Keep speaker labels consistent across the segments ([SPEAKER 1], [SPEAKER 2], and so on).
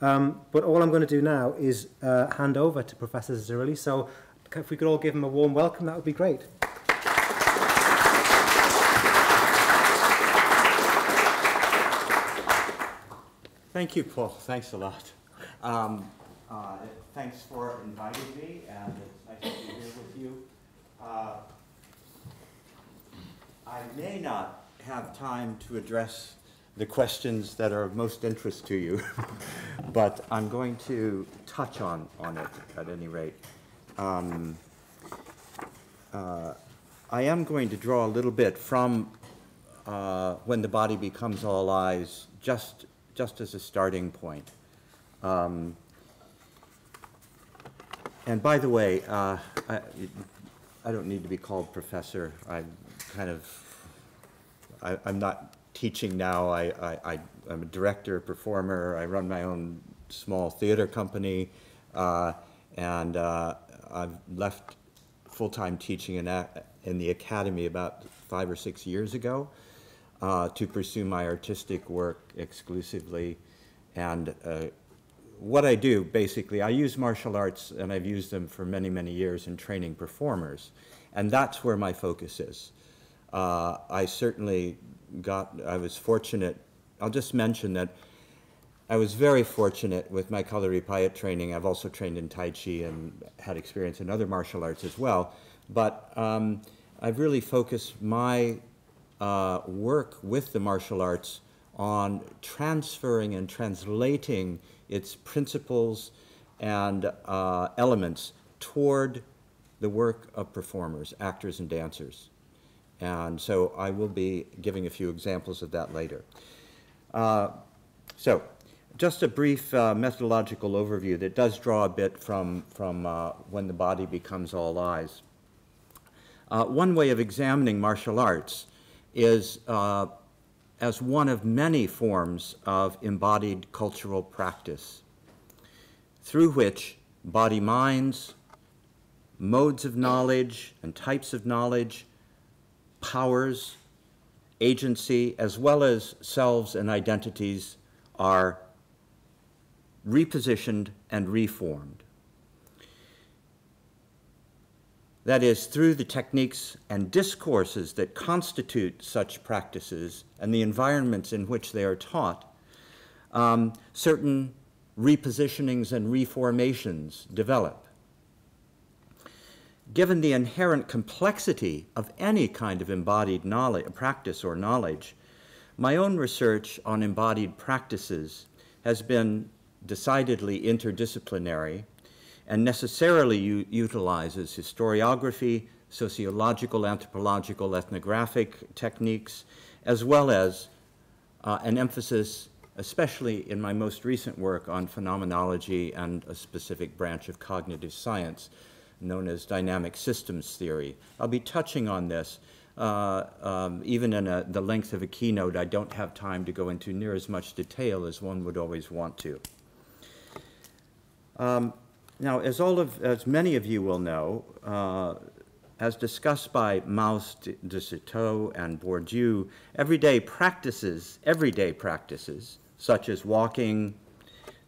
[SPEAKER 1] But all I'm going to do now is hand over to Professor Zarrilli. So if we could all give him a warm welcome, that would be great.
[SPEAKER 2] Thank you, Paul. Thanks a lot. Thanks for inviting me, and it's nice to be here with you. I may not have time to address the questions that are of most interest to you, but I'm going to touch on it at any rate. I am going to draw a little bit from When the Body Becomes All Eyes, just as a starting point. And by the way, I don't need to be called professor. I'm not teaching now. I'm a director, performer. I run my own small theater company, and I've left full-time teaching in the academy about 5 or 6 years ago to pursue my artistic work exclusively. And what I do, basically, I use martial arts, and I've used them for many, many years in training performers, and that's where my focus is. I was fortunate. I'll just mention that I was very fortunate with my Kala Ripayat training. I've also trained in Tai Chi and had experience in other martial arts as well. But I've really focused my work with the martial arts on transferring and translating its principles and elements toward the work of performers, actors and dancers. And so I will be giving a few examples of that later. So just a brief methodological overview that does draw a bit from When the Body Becomes All Eyes. One way of examining martial arts is as one of many forms of embodied cultural practice, through which body-minds, modes of knowledge and types of knowledge, powers, agency, as well as selves and identities are repositioned and reformed. That is, through the techniques and discourses that constitute such practices and the environments in which they are taught, certain repositionings and reformations develop. Given the inherent complexity of any kind of embodied knowledge, practice or knowledge, my own research on embodied practices has been decidedly interdisciplinary and necessarily utilizes historiography, sociological, anthropological, ethnographic techniques, as well as an emphasis, especially in my most recent work, on phenomenology and a specific branch of cognitive science known as dynamic systems theory. I'll be touching on this. Even in the length of a keynote, I don't have time to go into near as much detail as one would always want to. Now, as many of you will know, as discussed by Mauss, de Citeaux, and Bourdieu, everyday practices, such as walking,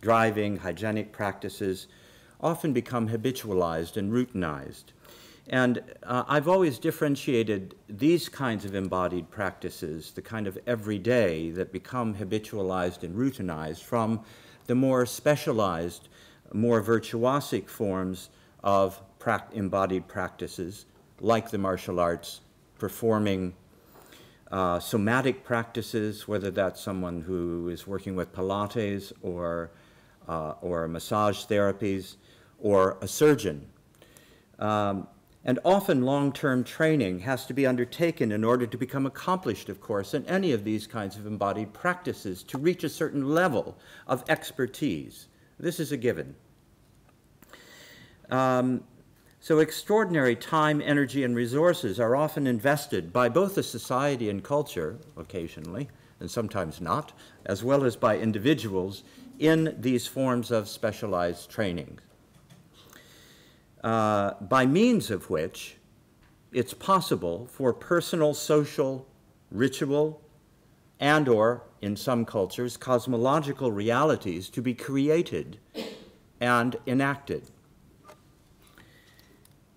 [SPEAKER 2] driving, hygienic practices, often become habitualized and routinized. And I've always differentiated these kinds of embodied practices, the kind of everyday that become habitualized and routinized, from the more specialized, more virtuosic forms of embodied practices, like the martial arts, performing somatic practices, whether that's someone who is working with Pilates or massage therapies, or a surgeon. And often long-term training has to be undertaken in order to become accomplished, of course, in any of these kinds of embodied practices to reach a certain level of expertise. This is a given. So extraordinary time, energy, and resources are often invested by both the society and culture, occasionally, and sometimes not, as well as by individuals in these forms of specialized training, by means of which it's possible for personal, social, ritual, and or, in some cultures, cosmological realities to be created and enacted.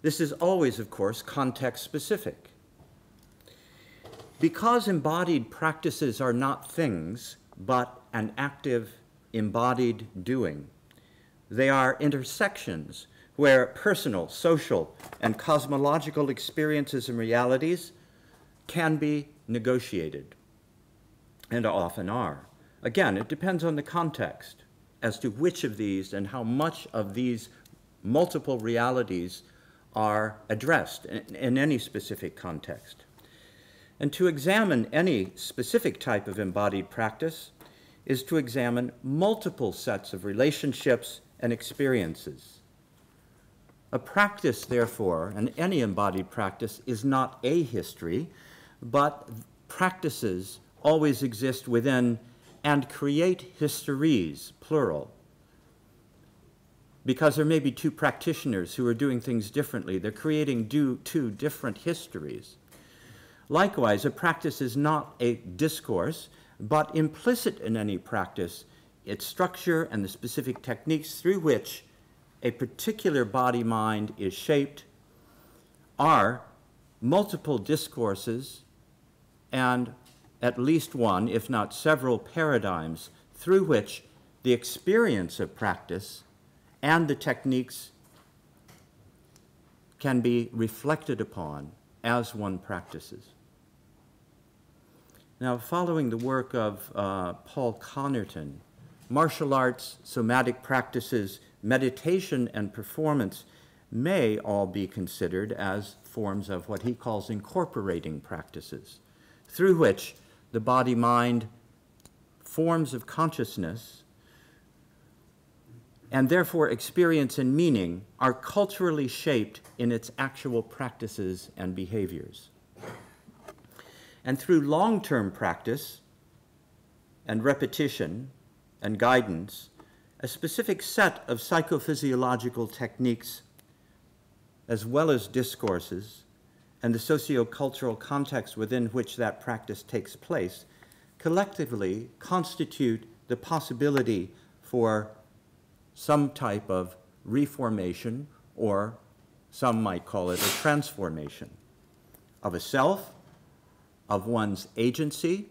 [SPEAKER 2] This is always, of course, context-specific. Because embodied practices are not things, but an active, embodied doing, they are intersections where personal, social, and cosmological experiences and realities can be negotiated, and often are. Again, it depends on the context as to which of these and how much of these multiple realities are addressed in any specific context. And to examine any specific type of embodied practice is to examine multiple sets of relationships and experiences. A practice, therefore, and any embodied practice, is not a history, but practices always exist within and create histories, plural. Because there may be two practitioners who are doing things differently, they're creating two different histories. Likewise, a practice is not a discourse, but implicit in any practice, its structure and the specific techniques through which a particular body-mind is shaped are multiple discourses and at least one, if not several, paradigms through which the experience of practice and the techniques can be reflected upon as one practices. Now, following the work of Paul Connerton, martial arts, somatic practices, meditation, and performance may all be considered as forms of what he calls incorporating practices, through which the body-mind forms of consciousness and therefore experience and meaning are culturally shaped in its actual practices and behaviors. And through long-term practice and repetition and guidance, a specific set of psychophysiological techniques as well as discourses and the socio-cultural context within which that practice takes place collectively constitute the possibility for some type of reformation, or some might call it a transformation of a self, of one's agency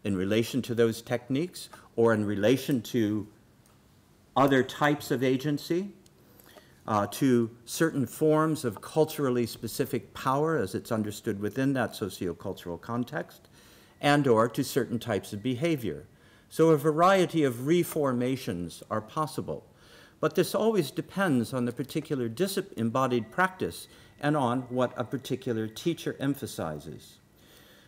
[SPEAKER 2] in relation to those techniques or in relation to other types of agency, to certain forms of culturally specific power as it's understood within that sociocultural context, and or to certain types of behavior. So a variety of reformations are possible. But this always depends on the particular embodied practice and on what a particular teacher emphasizes.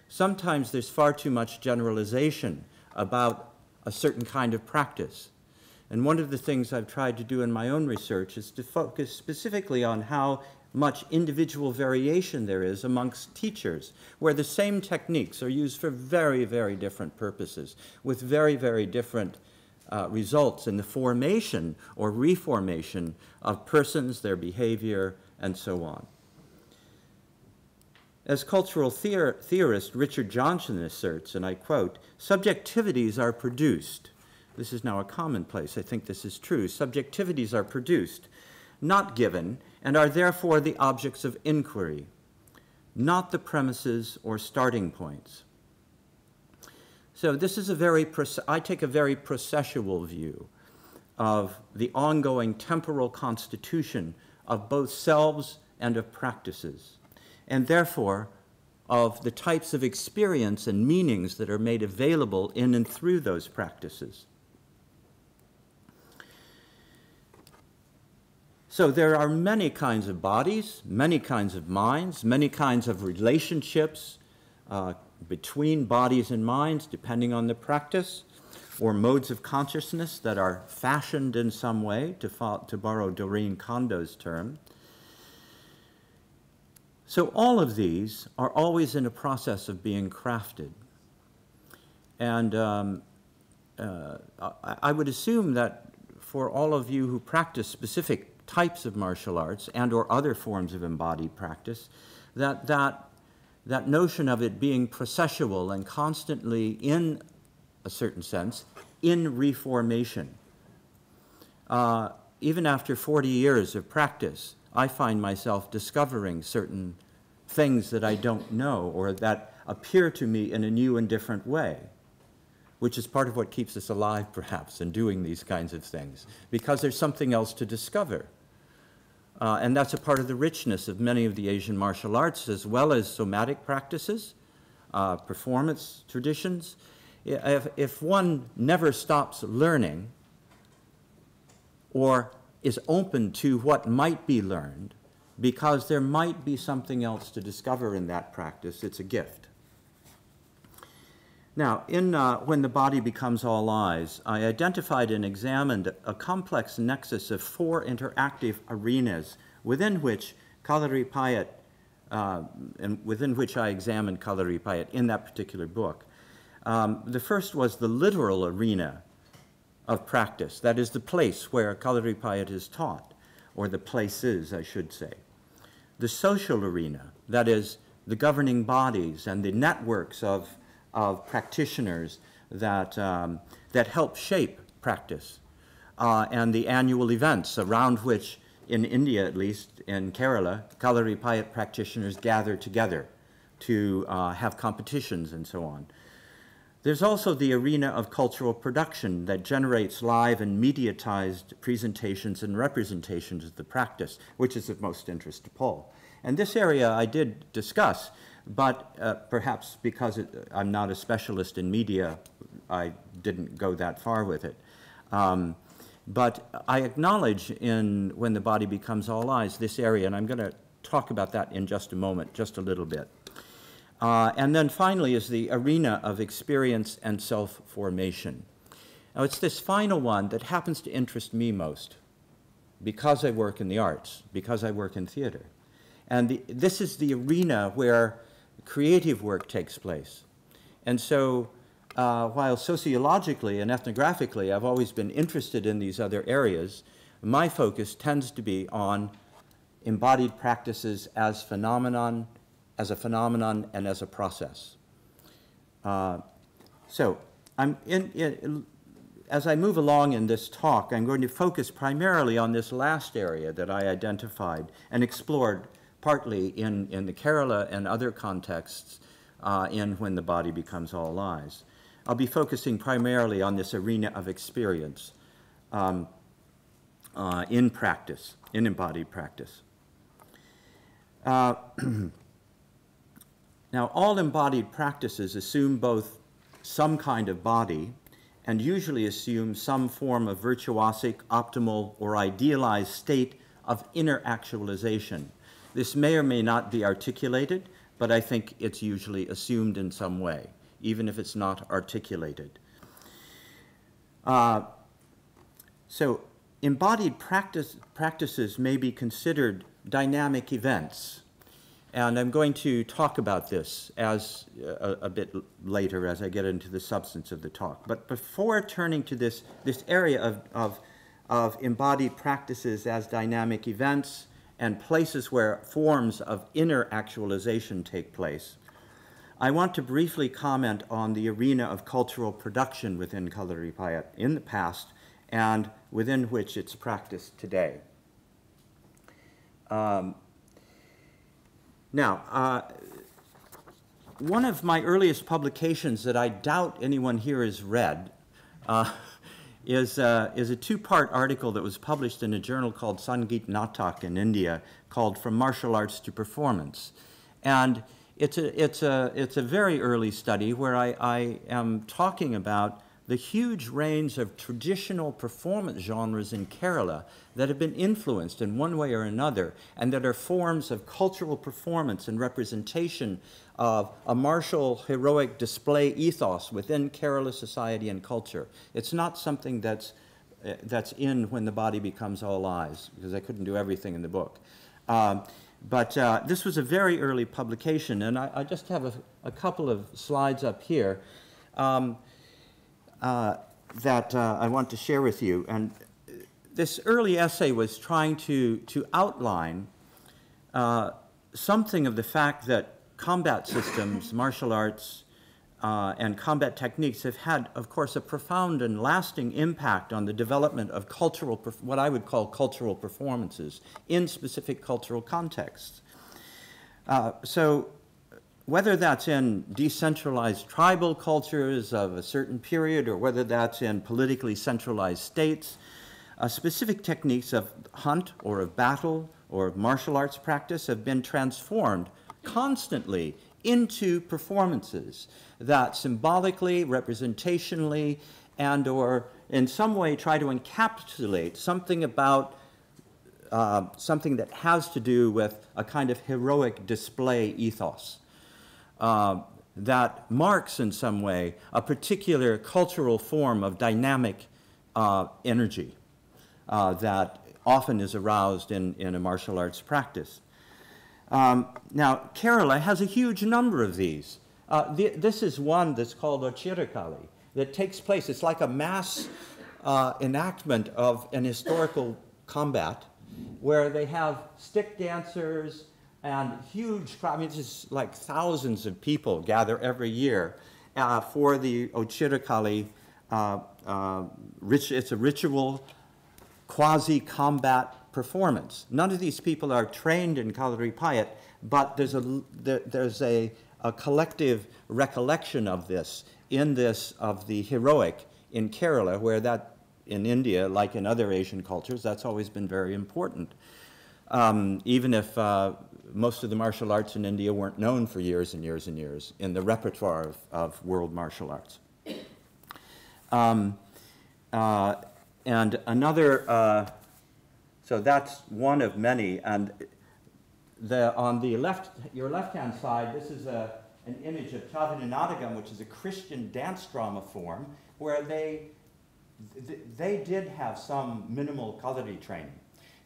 [SPEAKER 2] Sometimes there's far too much generalization about a certain kind of practice. And one of the things I've tried to do in my own research is to focus specifically on how much individual variation there is amongst teachers, where the same techniques are used for very, very different purposes, with very, very different results in the formation or reformation of persons, their behavior, and so on. As cultural theorist Richard Johnson asserts, and I quote, "Subjectivities are produced." This is now a commonplace. I think this is true. Subjectivities are produced, not given, and are therefore the objects of inquiry, not the premises or starting points. So this is I take a very processual view of the ongoing temporal constitution of both selves and of practices, and therefore of the types of experience and meanings that are made available in and through those practices. So there are many kinds of bodies, many kinds of minds, many kinds of relationships between bodies and minds, depending on the practice, or modes of consciousness that are fashioned in some way, to borrow Doreen Kondo's term. So all of these are always in a process of being crafted. And I would assume that for all of you who practice specific types of martial arts and or other forms of embodied practice, that that notion of it being processual and constantly, in a certain sense, in reformation. Even after 40 years of practice, I find myself discovering certain things that I don't know or that appear to me in a new and different way, which is part of what keeps us alive, perhaps, in doing these kinds of things, because there's something else to discover. And that's a part of the richness of many of the Asian martial arts, as well as somatic practices, performance traditions. If one never stops learning or is open to what might be learned, because there might be something else to discover in that practice, it's a gift. Now, in When the Body Becomes All Eyes, I identified and examined a complex nexus of 4 interactive arenas within which Kalaripayat, and within which I examined Kalaripayat in that particular book. The first was the literal arena of practice, that is the place where Kalaripayat is taught, or the places, I should say. The social arena, that is the governing bodies and the networks of practitioners that help shape practice, and the annual events around which, in India at least, in Kerala, Kalaripayat practitioners gather together to have competitions and so on. There's also the arena of cultural production that generates live and mediatized presentations and representations of the practice, which is of most interest to Paul. And this area I did discuss, but perhaps because I'm not a specialist in media, I didn't go that far with it. But I acknowledge in When the Body Becomes All Eyes this area, and I'm going to talk about that in just a moment, just a little bit. And then finally is the arena of experience and self-formation. Now it's this final one that happens to interest me most, because I work in the arts, because I work in theater. And this is the arena where creative work takes place. And so while sociologically and ethnographically I've always been interested in these other areas, my focus tends to be on embodied practices as a phenomenon and as a process. So as I move along in this talk, I'm going to focus primarily on this last area that I identified and explored partly in the Kerala and other contexts in When the Body Becomes All Eyes. I'll be focusing primarily on this arena of experience in practice, in embodied practice. Now, all embodied practices assume both some kind of body and usually assume some form of virtuosic, optimal, or idealized state of inner actualization. This may or may not be articulated, but I think it's usually assumed in some way, even if it's not articulated. So embodied practices may be considered dynamic events. And I'm going to talk about this as a bit later as I get into the substance of the talk. But before turning to this area of embodied practices as dynamic events and places where forms of inner actualization take place, I want to briefly comment on the arena of cultural production within Kalaripayat in the past and within which it's practiced today. Now, one of my earliest publications that I doubt anyone here has read is a two-part article that was published in a journal called Sangeet Natak in India called From Martial Arts to Performance. And it's a very early study where I am talking about the huge range of traditional performance genres in Kerala that have been influenced in one way or another and that are forms of cultural performance and representation of a martial heroic display ethos within Kerala society and culture. It's not something that's in When the Body Becomes All Eyes, because I couldn't do everything in the book. But this was a very early publication, and I just have a couple of slides up here that I want to share with you. And this early essay was trying to outline something of the fact that combat systems, martial arts, and combat techniques have had, of course, a profound and lasting impact on the development of cultural, what I would call cultural performances in specific cultural contexts. So whether that's in decentralized tribal cultures of a certain period or whether that's in politically centralized states, specific techniques of hunt or of battle or of martial arts practice have been transformed constantly into performances that symbolically, representationally, and or in some way try to encapsulate something about something that has to do with a kind of heroic display ethos that marks in some way a particular cultural form of dynamic energy that often is aroused in a martial arts practice. Now, Kerala has a huge number of these. This is one that's called Kathakali that takes place. It's like a mass enactment of an historical combat where they have stick dancers and huge crowd. I mean, it's like thousands of people gather every year for the Kathakali. It's a ritual quasi-combat performance. None of these people are trained in Kalaripayat, but there's a collective recollection of this of the heroic in Kerala, where that in India, like in other Asian cultures, that's always been very important. Even if most of the martial arts in India weren't known for years and years and years in the repertoire of world martial arts. And another, so that's one of many. And on the your left-hand side, this is an image of Chavinanadagam, which is a Christian dance drama form, where they did have some minimal Kalari training.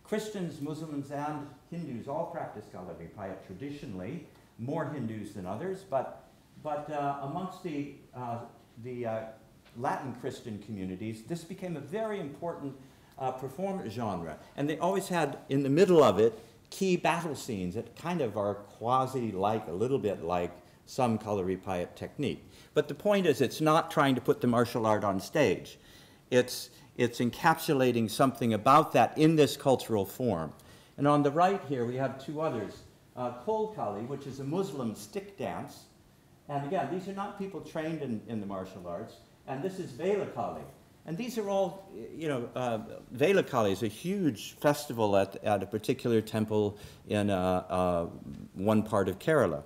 [SPEAKER 2] Christians, Muslims, and Hindus all practice Kalaripayat traditionally, more Hindus than others, but amongst the Latin Christian communities, this became a very important performance genre. And they always had, in the middle of it, key battle scenes that kind of are quasi-like, a little bit like some Kalaripayat technique. But the point is, it's not trying to put the martial art on stage. It's encapsulating something about that in this cultural form. And on the right here, we have two others. Kolkali, which is a Muslim stick dance. And again, these are not people trained in the martial arts. And this is Velakali. And these are all, Velakali is a huge festival at a particular temple in one part of Kerala.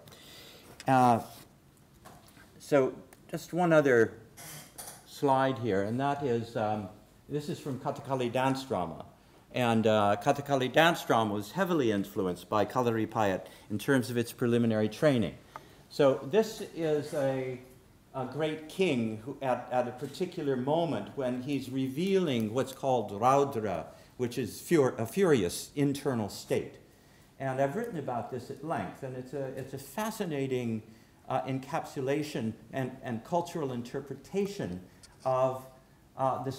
[SPEAKER 2] So just one other slide here, and that is, this is from Kathakali dance drama. And Kathakali dance drama was heavily influenced by Kalaripayat in terms of its preliminary training. So this is a great king who, at a particular moment when he's revealing what's called Raudra, which is a furious internal state. And I've written about this at length, and it's a fascinating encapsulation and cultural interpretation of a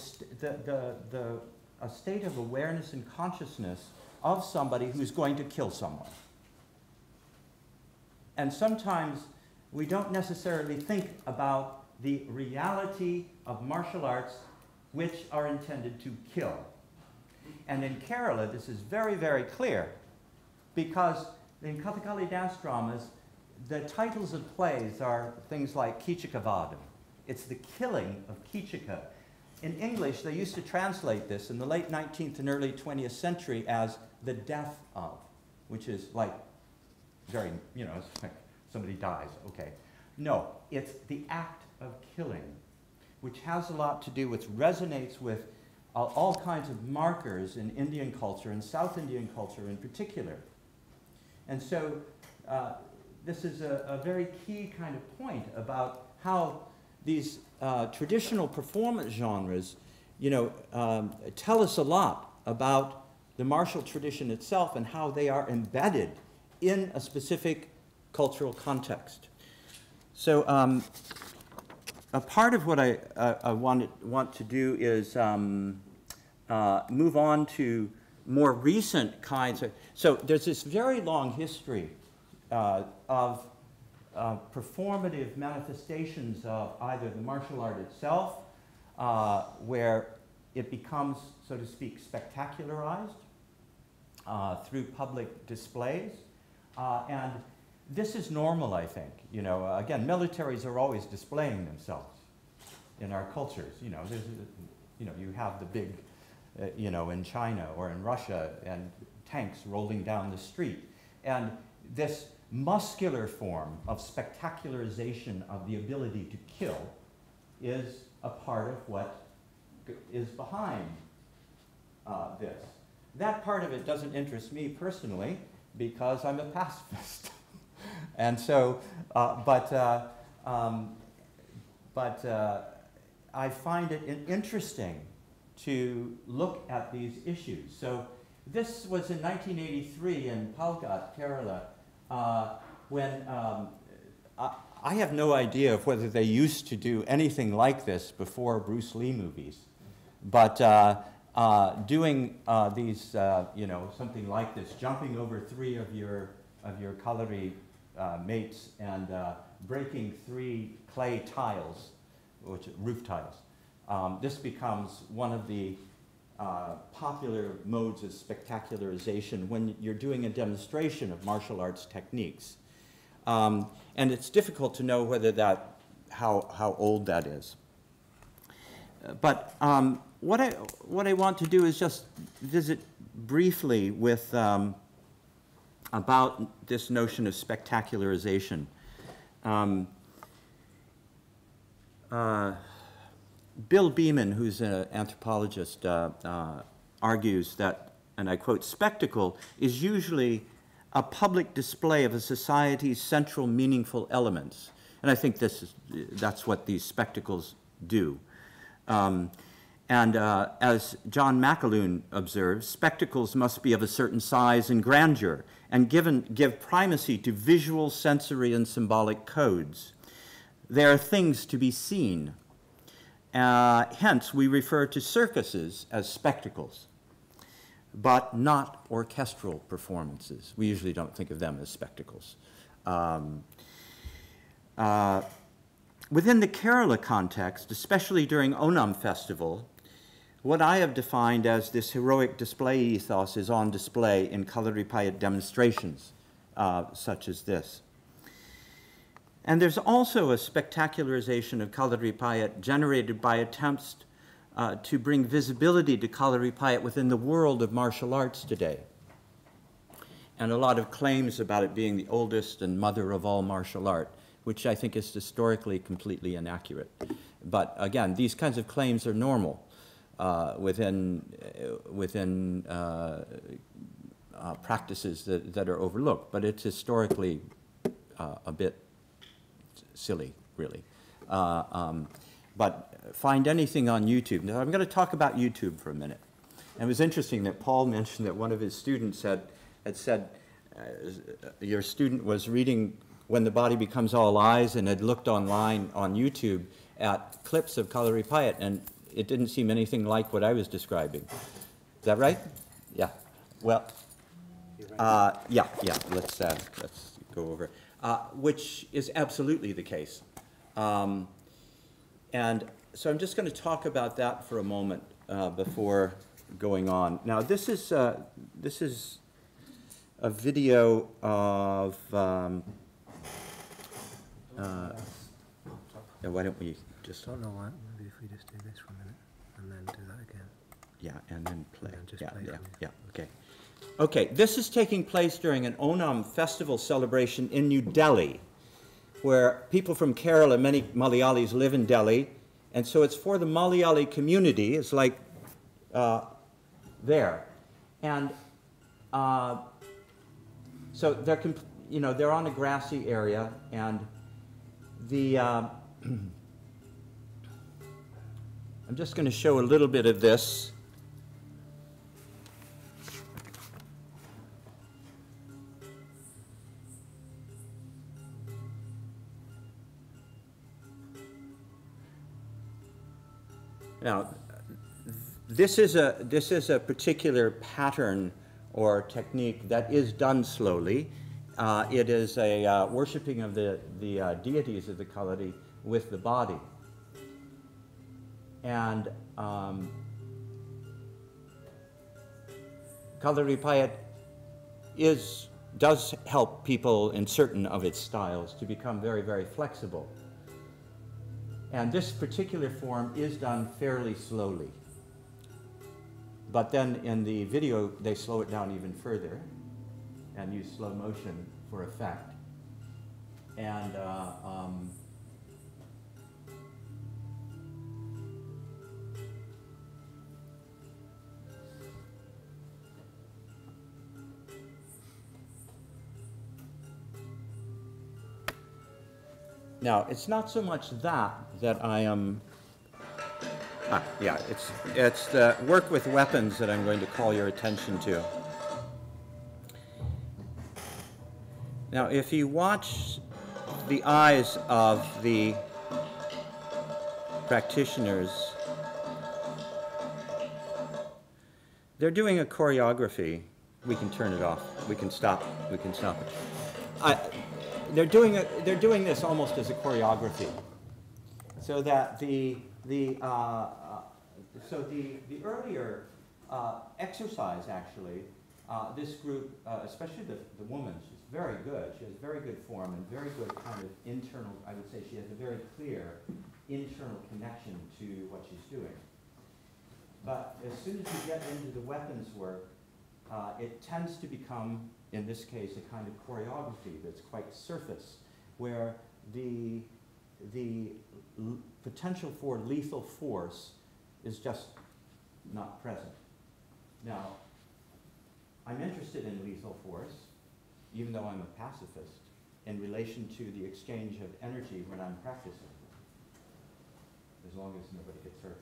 [SPEAKER 2] state of awareness and consciousness of somebody who's going to kill someone. And sometimes we don't necessarily think about the reality of martial arts which are intended to kill. And in Kerala, this is very, very clear, because in Kathakali dance dramas, the titles of plays are things like Kichikavadam. It's the killing of Kichika. In English, they used to translate this in the late 19th and early 20th century as the death of, which is like very, it's like somebody dies, okay. No, it's the act of killing, which has a lot to do with, resonates with all kinds of markers in Indian culture, and South Indian culture in particular. And so this is a very key kind of point about how these traditional performance genres, tell us a lot about the martial tradition itself and how they are embedded in a specific cultural context. So a part of what I want to do is move on to more recent kinds of, so there's this very long history of performative manifestations of either the martial art itself, where it becomes, so to speak, spectacularized through public displays. And this is normal, I think. You know, again, militaries are always displaying themselves in our cultures. You know, you have the big, you know, in China or in Russia, and tanks rolling down the street. And this muscular form of spectacularization of the ability to kill is a part of what is behind this. That part of it doesn't interest me personally because I'm a pacifist. And so, I find it interesting to look at these issues. So this was in 1983 in Palghat, Kerala, when I have no idea of whether they used to do anything like this before Bruce Lee movies, but doing these, you know, something like this, jumping over 3 of your Kalari mates and breaking 3 clay tiles, which roof tiles. This becomes one of the popular modes of spectacularization when you're doing a demonstration of martial arts techniques. And it's difficult to know whether how old that is. But what I want to do is just visit briefly with about this notion of spectacularization. Bill Beeman, who's an anthropologist, argues that, and I quote, "Spectacle is usually a public display of a society's central meaningful elements." And I think that's what these spectacles do. As John McAloon observes, spectacles must be of a certain size and grandeur and give primacy to visual, sensory, and symbolic codes. They are things to be seen. Hence, we refer to circuses as spectacles, but not orchestral performances. We usually don't think of them as spectacles. Within the Kerala context, especially during Onam festival, what I have defined as this heroic display ethos is on display in Kalaripayat demonstrations such as this. And there's also a spectacularization of Kalaripayat generated by attempts to bring visibility to Kalaripayat within the world of martial arts today. And a lot of claims about it being the oldest and mother of all martial art, which I think is historically completely inaccurate. But again, these kinds of claims are normal within practices that are overlooked, but it's historically a bit silly, really. But find anything on YouTube. Now, I'm going to talk about YouTube for a minute. And it was interesting that Paul mentioned that one of his students had said, your student was reading When the Body Becomes All Eyes and had looked online on YouTube at clips of Kalaripayat, and it didn't seem anything like what I was describing. Is that right? Yeah. Well, yeah. Let's go over it. Which is absolutely the case. And so I'm just going to talk about that for a moment before going on. Now, this is a video of. Why don't we just?
[SPEAKER 1] Don't know why. Maybe if we just do this for a minute and then do that again.
[SPEAKER 2] Yeah, and then play.
[SPEAKER 1] And then just play.
[SPEAKER 2] Yeah. Okay. Okay, this is taking place during an Onam festival celebration in New Delhi, where people from Kerala, many Malayalis live in Delhi, and so it's for the Malayali community. It's like there, and so they're on a grassy area, and the I'm just going to show a little bit of this. Now, this is a particular pattern or technique that is done slowly, it is a worshiping of the deities of the Kalari with the body. And Kalaripayat does help people in certain of its styles to become very, very flexible. And this particular form is done fairly slowly. But then in the video, they slow it down even further and use slow motion for effect. And now, it's not so much that I am, yeah, it's the work with weapons that I'm going to call your attention to. Now, if you watch the eyes of the practitioners, they're doing a choreography. We can turn it off. We can stop it. They're doing this almost as a choreography, so that the earlier exercise actually, this group, especially the woman, she's very good. She has very good form and very good kind of internal. I would say she has a very clear internal connection to what she's doing. But as soon as you get into the weapons work, it tends to become, in this case, a kind of choreography that's quite surface, where the potential for lethal force is just not present. Now, I'm interested in lethal force, even though I'm a pacifist, in relation to the exchange of energy when I'm practicing, as long as nobody gets hurt.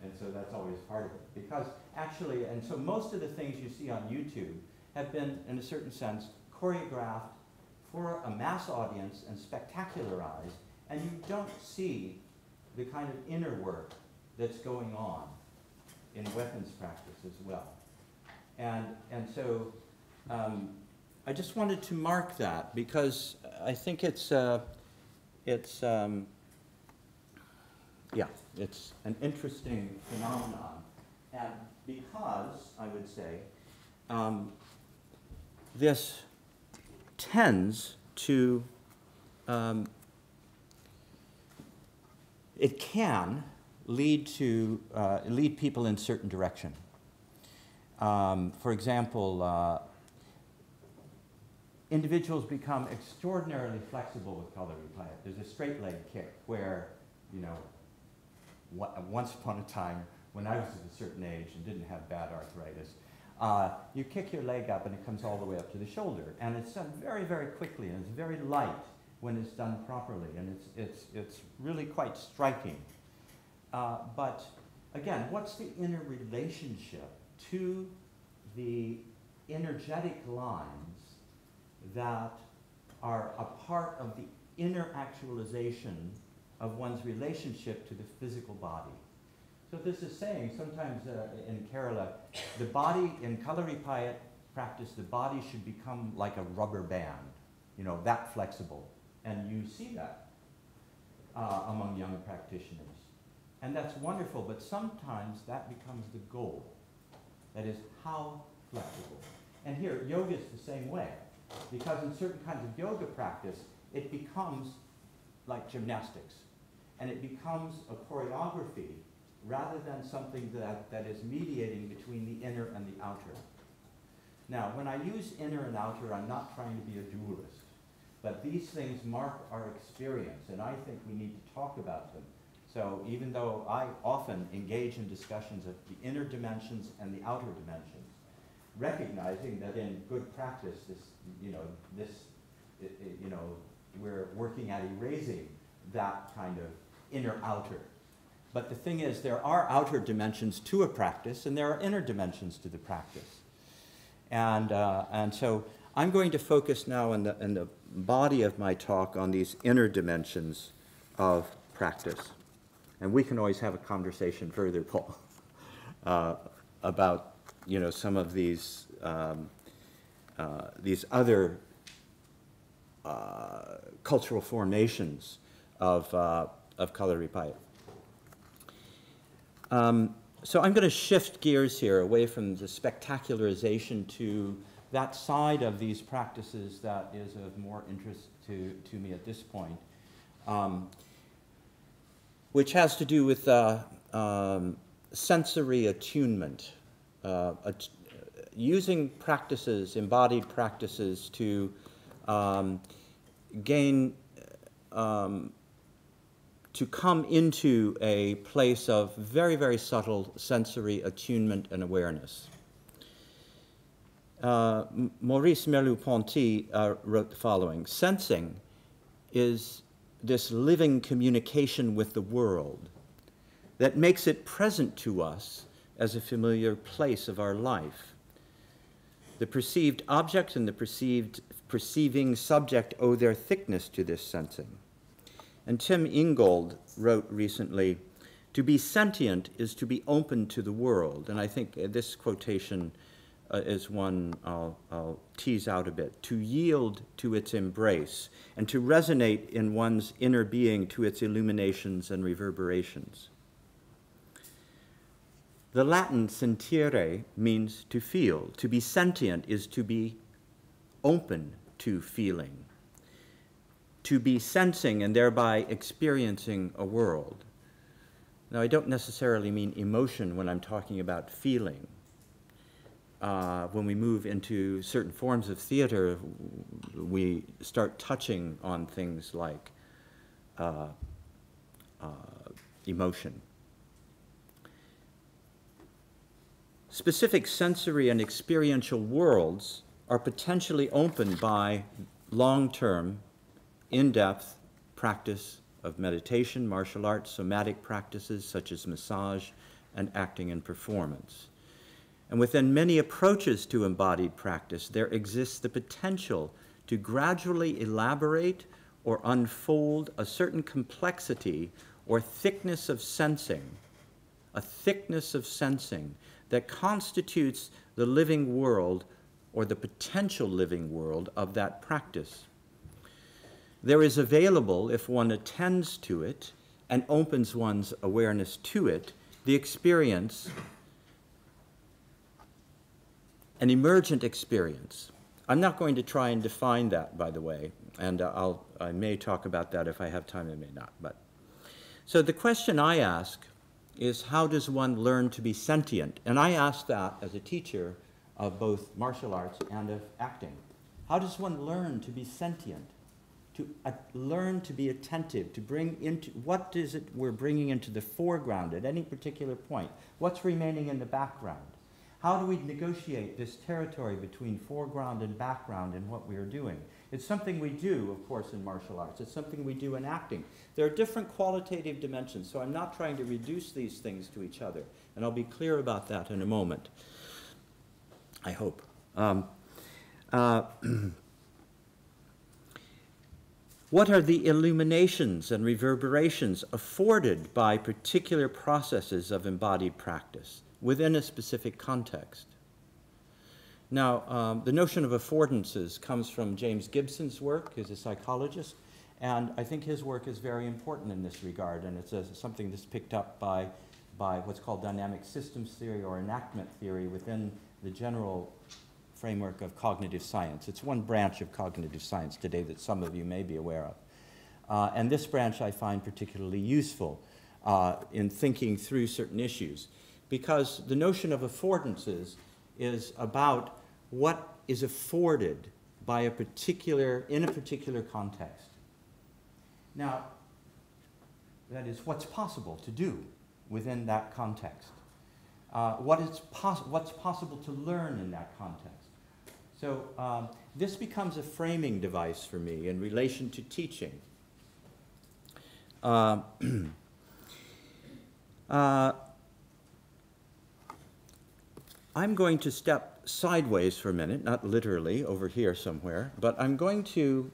[SPEAKER 2] And so that's always part of it. Because actually, and so most of the things you see on YouTube have been, in a certain sense, choreographed for a mass audience and spectacularized, and you don't see the kind of inner work that's going on in weapons practice as well. And so I just wanted to mark that because I think it's an interesting phenomenon. And because, I would say, this tends to, it can lead people in certain direction. For example, individuals become extraordinarily flexible with Kalaripayat. There's a straight leg kick where, you know, once upon a time, when I was at a certain age and didn't have bad arthritis, you kick your leg up and it comes all the way up to the shoulder. And it's done very, very quickly, and it's very light when it's done properly. And it's really quite striking. But again, what's the inner relationship to the energetic lines that are a part of the inner actualization of one's relationship to the physical body? So this is saying, sometimes in Kerala, the body, in Kalaripayat practice, the body should become like a rubber band, you know, that flexible. And you see that among young practitioners. And that's wonderful, but sometimes that becomes the goal. That is, how flexible. And here, yoga is the same way. Because in certain kinds of yoga practice, it becomes like gymnastics. And it becomes a choreography rather than something that is mediating between the inner and the outer. Now, when I use inner and outer, I'm not trying to be a dualist. But these things mark our experience, and I think we need to talk about them. So even though I often engage in discussions of the inner dimensions and the outer dimensions, recognizing that in good practice, we're working at erasing that kind of inner-outer. But the thing is, there are outer dimensions to a practice, and there are inner dimensions to the practice. And so I'm going to focus now in the body of my talk on these inner dimensions of practice. And we can always have a conversation further, Paul, about some of these other cultural formations of Kalaripayat. So I'm going to shift gears here away from the spectacularization to that side of these practices that is of more interest to me at this point, which has to do with sensory attunement, using practices, embodied practices, to gain, to come into a place of very, very subtle sensory attunement and awareness. Maurice Merleau-Ponty wrote the following: "Sensing is this living communication with the world that makes it present to us as a familiar place of our life. The perceived object and the perceiving subject owe their thickness to this sensing." And Tim Ingold wrote recently, "To be sentient is to be open to the world." And I think this quotation is one I'll tease out a bit. "To yield to its embrace and to resonate in one's inner being to its illuminations and reverberations." The Latin sentire means to feel. To be sentient is to be open to feeling, to be sensing and thereby experiencing a world. Now, I don't necessarily mean emotion when I'm talking about feeling. When we move into certain forms of theater, we start touching on things like emotion. Specific sensory and experiential worlds are potentially opened by long-term, in-depth practice of meditation, martial arts, somatic practices such as massage, and acting and performance. And within many approaches to embodied practice, there exists the potential to gradually elaborate or unfold a certain complexity or thickness of sensing, a thickness of sensing that constitutes the living world or the potential living world of that practice. There is available, if one attends to it and opens one's awareness to it, the experience, an emergent experience. I'm not going to try and define that, by the way, and I may talk about that if I have time, I may not. But so the question I ask is, how does one learn to be sentient? And I ask that as a teacher of both martial arts and of acting. How does one learn to be sentient? To learn to be attentive, to bring into, what is it we're bringing into the foreground at any particular point? What's remaining in the background? How do we negotiate this territory between foreground and background in what we are doing? It's something we do, of course, in martial arts. It's something we do in acting. There are different qualitative dimensions, so I'm not trying to reduce these things to each other, and I'll be clear about that in a moment, I hope. What are the illuminations and reverberations afforded by particular processes of embodied practice within a specific context? Now, the notion of affordances comes from James Gibson's work. He's a psychologist, and I think his work is very important in this regard, and it's something that's picked up by what's called dynamic systems theory or enactment theory within the general framework of cognitive science. It's one branch of cognitive science today that some of you may be aware of. And this branch I find particularly useful in thinking through certain issues, because the notion of affordances is about what is afforded by in a particular context. Now, that is what's possible to do within that context. What's possible to learn in that context. So this becomes a framing device for me in relation to teaching. I'm going to step sideways for a minute, not literally over here somewhere, but I'm going to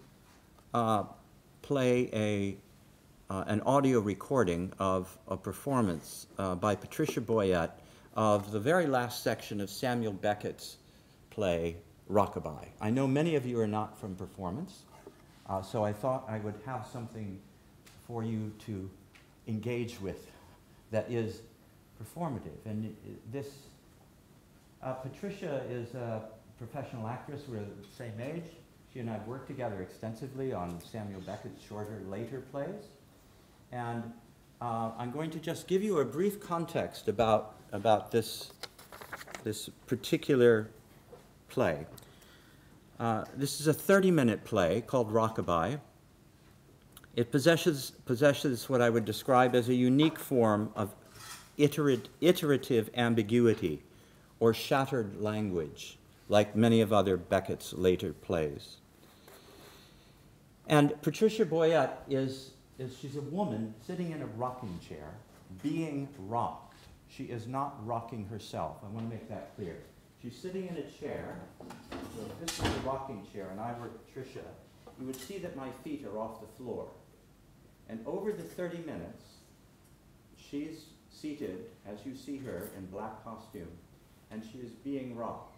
[SPEAKER 2] play an audio recording of a performance by Patricia Boyett of the very last section of Samuel Beckett's play, Rockabye. I know many of you are not from performance. So I thought I would have something for you to engage with that is performative. And this, Patricia is a professional actress. We're the same age. She and I have worked together extensively on Samuel Beckett's shorter, later plays. And I'm going to just give you a brief context about this particular play. This is a 30-minute play called Rockabye. It possesses what I would describe as a unique form of iterative ambiguity or shattered language, like many of other Beckett's later plays. And Patricia Boyett she's a woman sitting in a rocking chair, being rocked. She is not rocking herself. I want to make that clear. She's sitting in a chair. So if this is a rocking chair and I were Patricia, you would see that my feet are off the floor. And over the 30 minutes, she's seated, as you see her, in black costume, and she is being rocked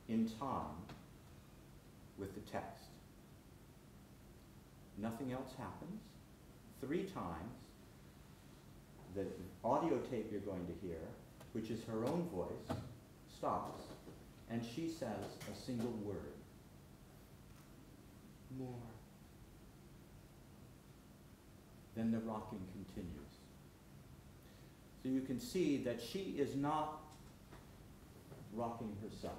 [SPEAKER 2] in time with the text. Nothing else happens. 3 times, the audio tape you're going to hear, which is her own voice, stops, and she says a single word. More. Then the rocking continues. So you can see that she is not rocking herself.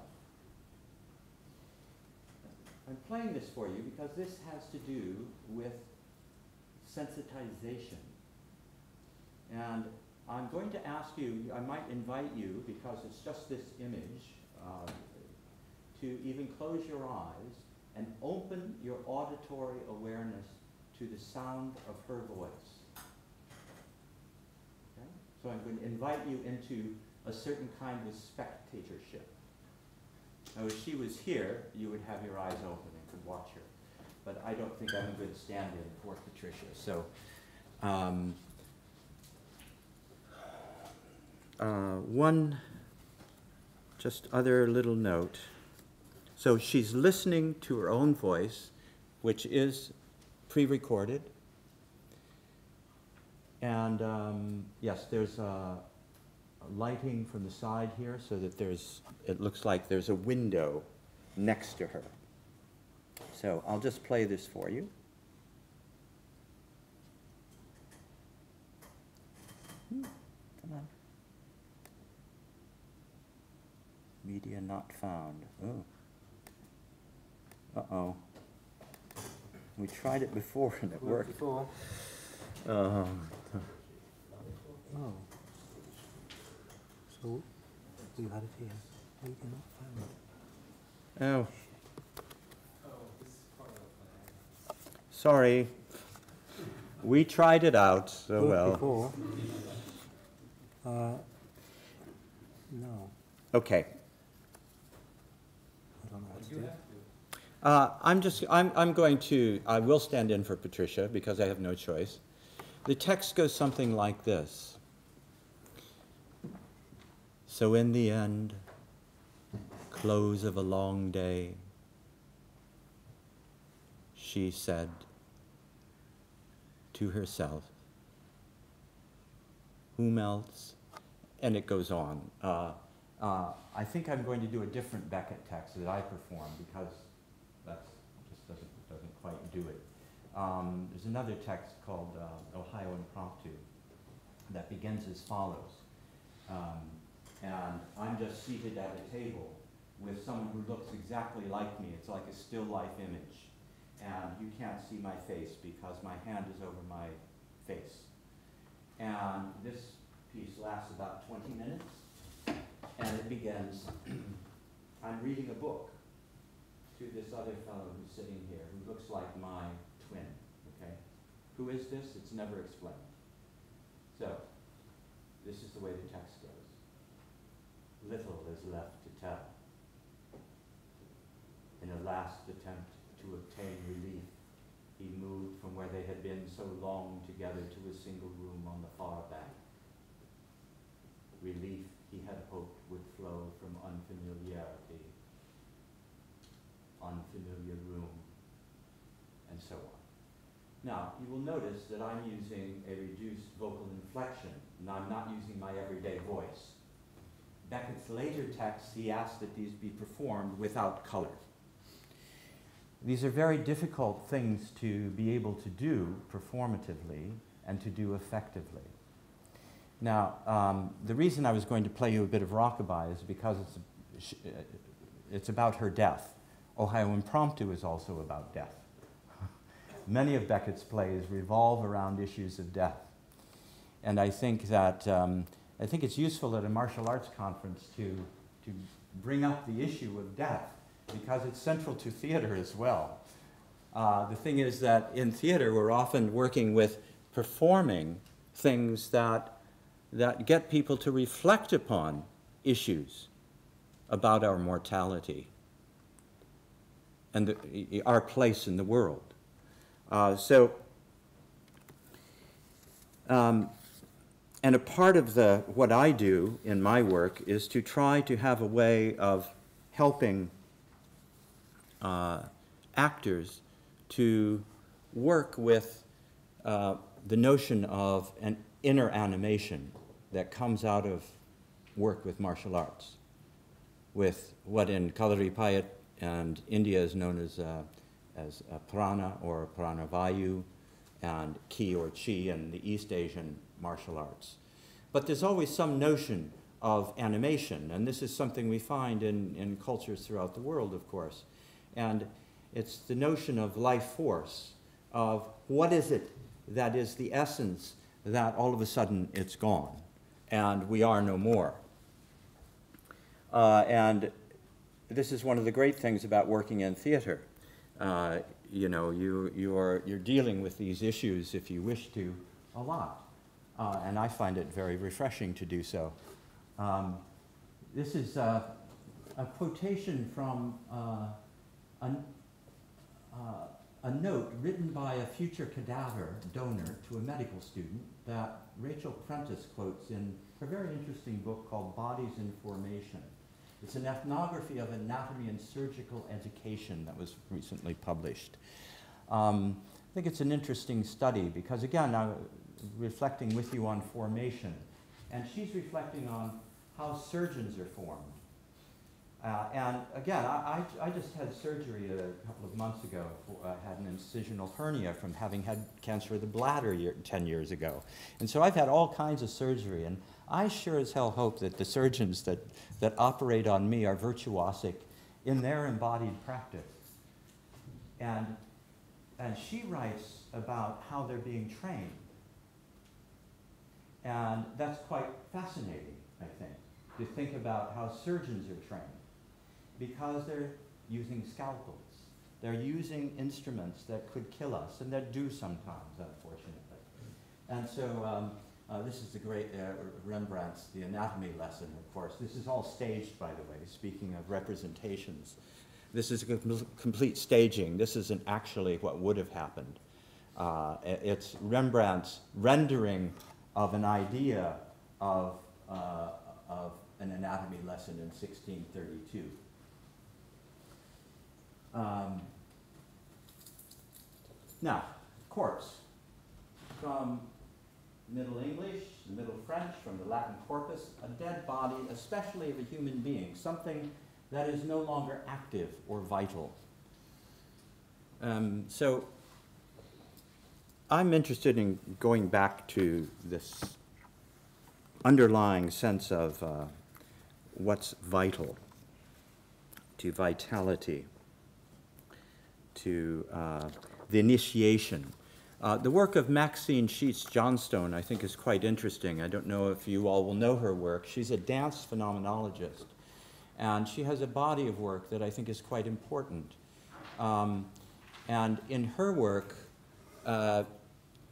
[SPEAKER 2] I'm playing this for you because this has to do with sensitization. And I'm going to ask you, I might invite you, because it's just this image, to even close your eyes and open your auditory awareness to the sound of her voice. Okay? So I'm going to invite you into a certain kind of spectatorship. Now, if she was here, you would have your eyes open and could watch her. But I don't think I'm a good stand-in for Patricia. So, one just other little note. So she's listening to her own voice, which is pre-recorded. And yes, there's lighting from the side here so that it looks like there's a window next to her. So I'll just play this for you. Come on. Media not found. Oh. Uh-oh. We tried it before and it worked.
[SPEAKER 1] Before.
[SPEAKER 2] Oh.
[SPEAKER 1] So you had it here. We cannot find it.
[SPEAKER 2] Oh. Sorry. We tried it out so well.
[SPEAKER 1] Before. No.
[SPEAKER 2] Okay.
[SPEAKER 1] I don't know what to do.
[SPEAKER 2] I will stand in for Patricia because I have no choice. The text goes something like this. So in the end, close of a long day, she said to herself, whom else? And it goes on. I think I'm going to do a different Beckett text that I perform because that just doesn't quite do it. There's another text called Ohio Impromptu that begins as follows. And I'm just seated at a table with someone who looks exactly like me. It's like a still life image. And you can't see my face because my hand is over my face. And this piece lasts about 20 minutes. And it begins, I'm reading a book to this other fellow who's sitting here, who looks like my twin, okay? Who is this? It's never explained. So, this is the way the text goes. Little is left to tell. In a last attempt to obtain relief, he moved from where they had been so long together to a single room on the far bank. Relief he had hoped would flow from unfamiliarity. unfamiliar room, and so on. Now, you will notice that I'm using a reduced vocal inflection, and I'm not using my everyday voice. Beckett's later texts, he asked that these be performed without color. These are very difficult things to be able to do performatively and to do effectively. Now, the reason I was going to play you a bit of rockabye is because it's about her death. Ohio Impromptu is also about death. Many of Beckett's plays revolve around issues of death. And I think that I think it's useful at a martial arts conference to bring up the issue of death, because it's central to theater as well. The thing is that in theater we're often working with performing things that get people to reflect upon issues about our mortality and our place in the world. And a part of what I do in my work is to try to have a way of helping actors to work with the notion of an inner animation that comes out of work with martial arts, with what in Kalaripayat and India is known as prana or pranavayu, and ki or chi in the East Asian martial arts. But there's always some notion of animation, and this is something we find in cultures throughout the world, of course. And it's the notion of life force, of what is it that is the essence that all of a sudden it's gone, and we are no more. And this is one of the great things about working in theater. You know, you're dealing with these issues, if you wish to, a lot. And I find it very refreshing to do so. This is a quotation from a note written by a future cadaver donor to a medical student that Rachel Prentice quotes in a very interesting book called Bodies in Formation. It's an ethnography of anatomy and surgical education that was recently published. I think it's an interesting study because, again, I'm reflecting with you on formation, and she's reflecting on how surgeons are formed. And again, I just had surgery a couple of months ago. I had an incisional hernia from having had cancer of the bladder 10 years ago. And so I've had all kinds of surgery, and I sure as hell hope that the surgeons that operate on me are virtuosic in their embodied practice. And she writes about how they're being trained. And that's quite fascinating, I think, to think about how surgeons are trained, because they're using scalpels. They're using instruments that could kill us, and that do sometimes, unfortunately. And so this is the great Rembrandt's The Anatomy lesson, of course. This is all staged, by the way, speaking of representations. This is a complete staging. This isn't actually what would have happened. It's Rembrandt's rendering of an idea of an anatomy lesson in 1632. Now, corpse. From Middle English, Middle French, from the Latin corpus, a dead body, especially of a human being, something that is no longer active or vital. So I'm interested in going back to this underlying sense of what's vital, to vitality, to the initiation. The work of Maxine Sheets Johnstone, I think, is quite interesting. I don't know if you all will know her work. She's a dance phenomenologist, and she has a body of work that I think is quite important. And in her work,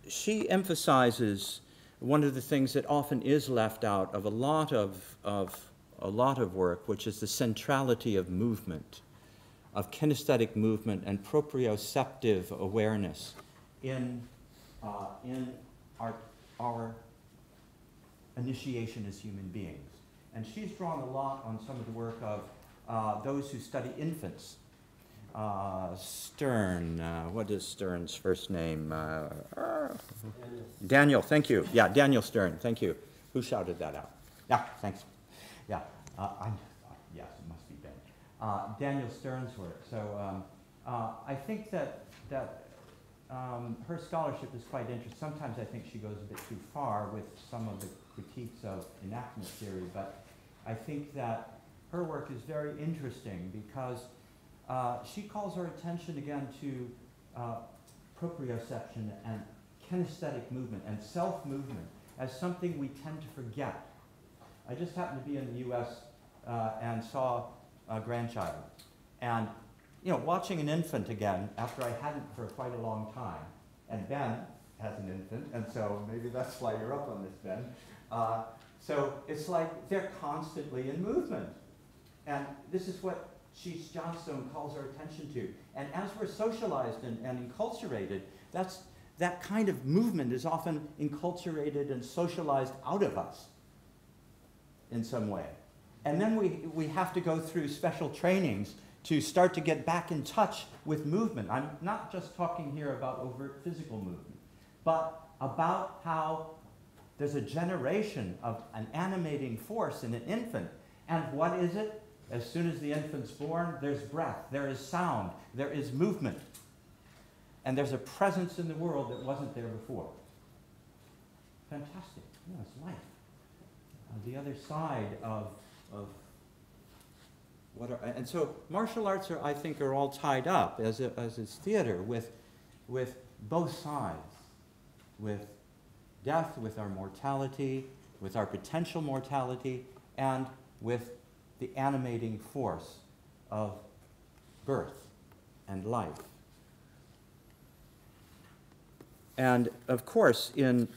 [SPEAKER 2] she emphasizes one of the things that often is left out of a lot of work, which is the centrality of movement, of kinesthetic movement and proprioceptive awareness in our initiation as human beings. And she's drawn a lot on some of the work of those who study infants. Stern. What is Stern's first name? Daniel, thank you. Yeah, Daniel Stern, thank you. Who shouted that out? Yeah, thanks. Yeah, yes, it must be Ben. Daniel Stern's work. So I think that her scholarship is quite interesting. Sometimes I think she goes a bit too far with some of the critiques of enactment theory, but I think that her work is very interesting because she calls our attention again to proprioception and kinesthetic movement and self-movement as something we tend to forget. I just happened to be in the US and saw a grandchild. And watching an infant again after I hadn't for quite a long time, and Ben has an infant, and so maybe that's why you're up on this, Ben. So it's like they're constantly in movement. And this is what Sheets Johnstone calls our attention to. And as we're socialized and enculturated, that kind of movement is often enculturated and socialized out of us in some way. And then we have to go through special trainings to start to get back in touch with movement. I'm not just talking here about overt physical movement, but about how there's a generation of an animating force in an infant. And what is it? As soon as the infant's born, there's breath, there is sound, there is movement. And there's a presence in the world that wasn't there before. Fantastic. Yeah, it's life. The other side of what are, and so martial arts I think are all tied up as is theater with both sides, with death, with our mortality, with our potential mortality, and with the animating force of birth and life. And of course, in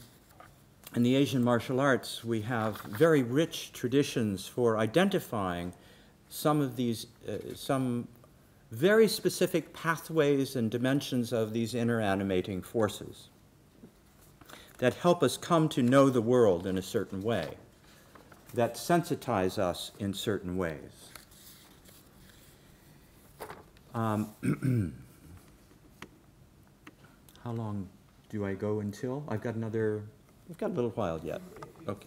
[SPEAKER 2] the Asian martial arts, we have very rich traditions for identifying some of these, some very specific pathways and dimensions of these inner animating forces that help us come to know the world in a certain way, that sensitize us in certain ways. How long do I go until? I've got a little while yet. Okay.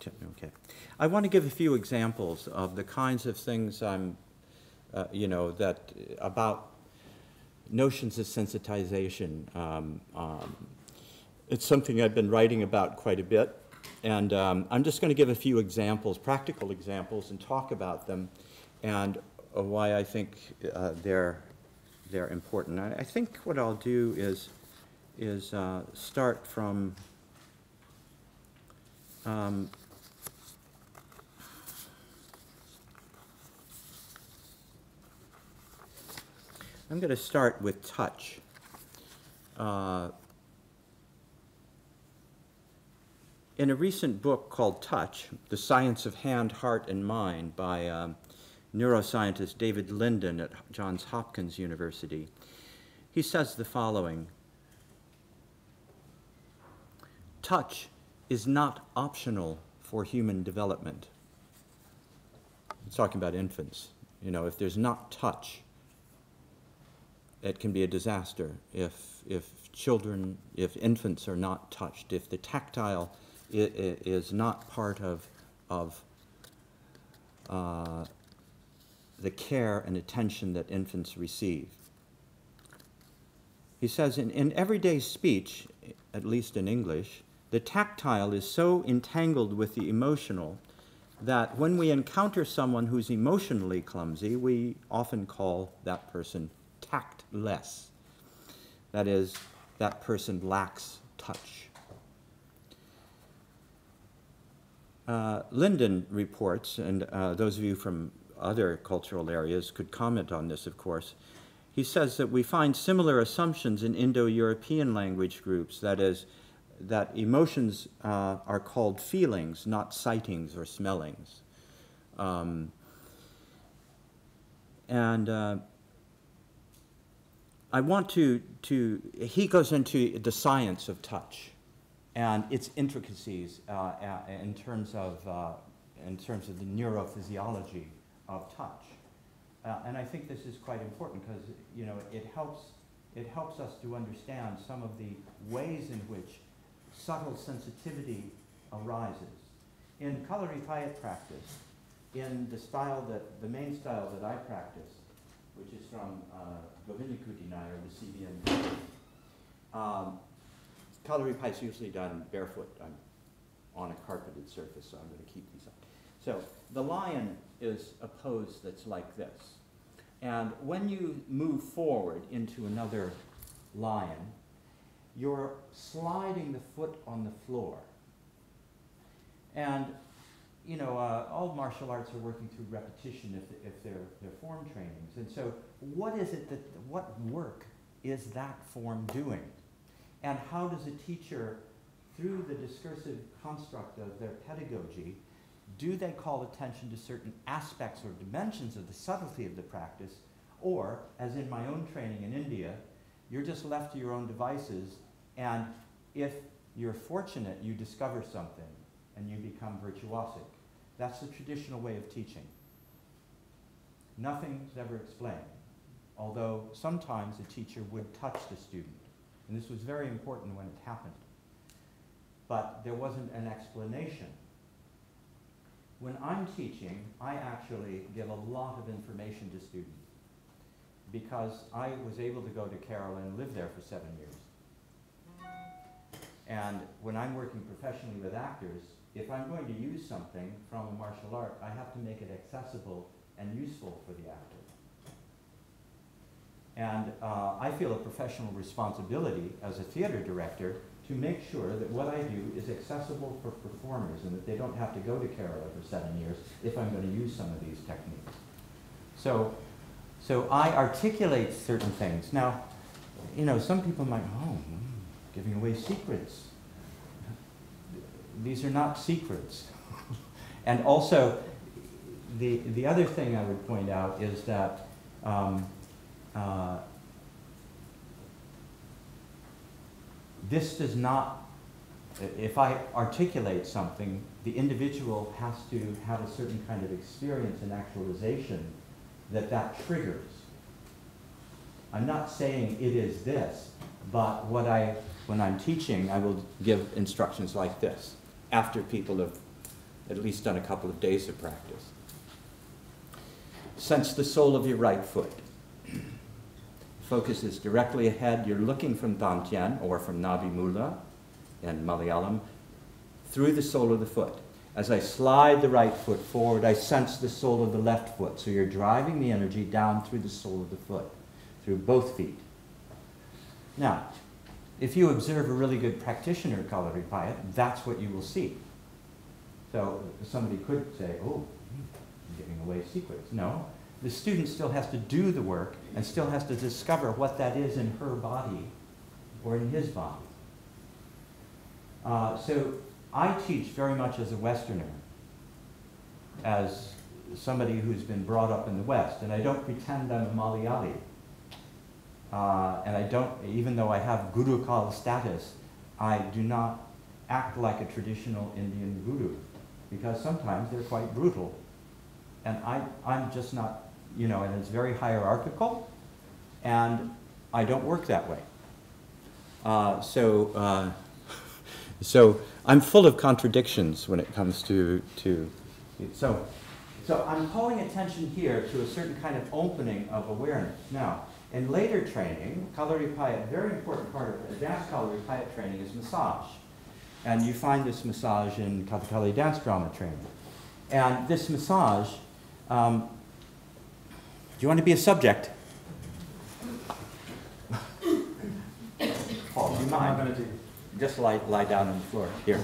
[SPEAKER 2] Okay. I want to give a few examples of the kinds of things I'm, about notions of sensitization. It's something I've been writing about quite a bit, and I'm just going to give a few examples, practical examples, and talk about them, and why I think they're important. I think what I'll do is start from I'm going to start with touch. In a recent book called Touch, The Science of Hand, Heart, and Mind by neuroscientist David Linden at Johns Hopkins University, he says the following: touch is not optional for human development. He's talking about infants. If there's not touch, it can be a disaster. If infants are not touched, if the tactile is not part of the care and attention that infants receive. He says, in everyday speech, at least in English, the tactile is so entangled with the emotional that when we encounter someone who's emotionally clumsy, we often call that person tactless. That is, that person lacks touch. Linden reports, and those of you from other cultural areas could comment on this, of course. He says that we find similar assumptions in Indo-European language groups, that is, that emotions are called feelings, not sightings or smellings. I want to, he goes into the science of touch and its intricacies in terms of the neurophysiology of touch. And I think this is quite important because, you know, it helps us to understand some of the ways in which subtle sensitivity arises. In Kalaripayat practice, in the style the main style that I practice, which is from Govindikutinai, or the CBN. Kalaripayat is usually done barefoot. I'm on a carpeted surface, so I'm going to keep these up. So the lion is a pose that's like this. And when you move forward into another lion, you're sliding the foot on the floor. And, you know, all martial arts are working through repetition if they're form trainings. And so what work is that form doing? And how does a teacher, through the discursive construct of their pedagogy, do they call attention to certain aspects or dimensions of the subtlety of the practice? Or, as in my own training in India, you're just left to your own devices, and if you're fortunate, you discover something and you become virtuosic. That's the traditional way of teaching. Nothing's ever explained, although sometimes a teacher would touch the student. And this was very important when it happened. But there wasn't an explanation. When I'm teaching, I actually give a lot of information to students because I was able to go to Kerala and live there for 7 years. And when I'm working professionally with actors, if I'm going to use something from a martial art, I have to make it accessible and useful for the actor. And I feel a professional responsibility as a theater director to make sure that what I do is accessible for performers and that they don't have to go to Kerala for 7 years if I'm going to use some of these techniques. So I articulate certain things. Now, you know, some people might, giving away secrets. These are not secrets. And also, the other thing I would point out is that this does not, if I articulate something, the individual has to have a certain kind of experience and actualization that triggers. I'm not saying it is this, but when I'm teaching, I will give instructions like this after people have at least done a couple of days of practice. Sense the sole of your right foot. Focus is directly ahead. You're looking from Dantian, or from Nabi Mula in Malayalam, through the sole of the foot. As I slide the right foot forward, I sense the sole of the left foot. So you're driving the energy down through the sole of the foot, through both feet. Now, if you observe a really good practitioner, Kalaripayat, that's what you will see. So somebody could say, oh, I'm giving away secrets. No. The student still has to do the work and still has to discover what that is in her body or in his body. So I teach very much as a Westerner, as somebody who's been brought up in the West, and I don't pretend I'm a Malayali. And I don't, even though I have Gurukul status, I do not act like a traditional Indian guru, because sometimes they're quite brutal. And I'm just not, you know, and it's very hierarchical, and I don't work that way. So I'm full of contradictions when it comes to so I'm calling attention here to a certain kind of opening of awareness. Now, in later training, Kalaripayat, a very important part of advanced Kalaripayat training is massage. And you find this massage in Kathakali dance drama training. And this massage, do you want to be a subject? Paul, do you mind? I'm going to do. Just lie down on the floor. Here.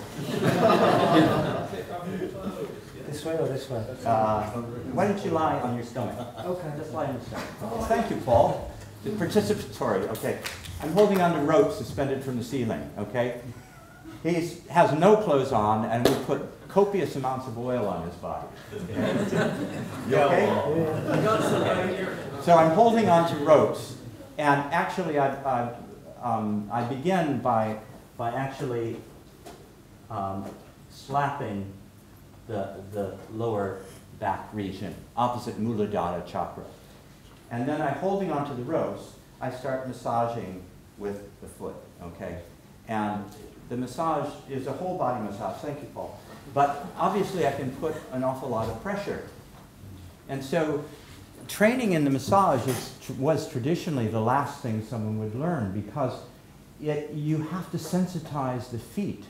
[SPEAKER 1] This way or this way?
[SPEAKER 2] Why don't you lie on your stomach?
[SPEAKER 1] Okay.
[SPEAKER 2] Just lie on your stomach. Thank you, Paul. It's participatory. Okay. I'm holding on to ropes suspended from the ceiling. Okay. He has no clothes on, and we put copious amounts of oil on his body. You okay? Yeah. So I'm holding on to ropes, and actually I begin by actually slapping the lower back region, opposite Muladhara chakra. And then I'm holding onto the ropes, I start massaging with the foot, okay? And the massage is a whole body massage, thank you, Paul. But obviously I can put an awful lot of pressure. And so training in the massage was traditionally the last thing someone would learn, because you have to sensitize the feet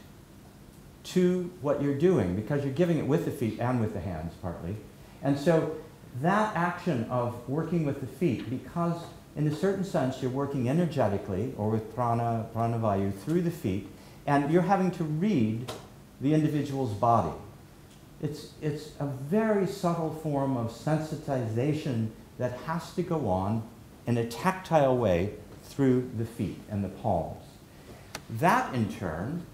[SPEAKER 2] to what you're doing, because you're giving it with the feet and with the hands partly. And so that action of working with the feet, because in a certain sense you're working energetically or with prana, pranavayu through the feet, and you're having to read the individual's body. It's a very subtle form of sensitization that has to go on in a tactile way through the feet and the palms. That in turn,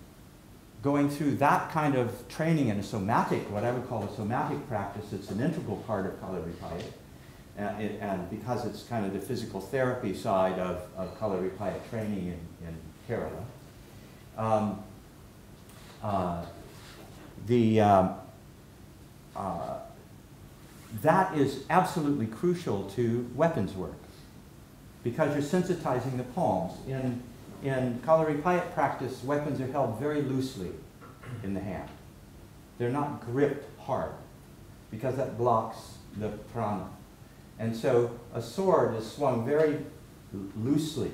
[SPEAKER 2] going through that kind of training in a somatic, what I would call a somatic practice, it's an integral part of Kalaripayat, and because it's kind of the physical therapy side of Kalaripayat training in Kerala, that is absolutely crucial to weapons work, because you're sensitizing the palms. In Kalaripayat practice, weapons are held very loosely in the hand. They're not gripped hard, because that blocks the prana. And so a sword is swung very loosely,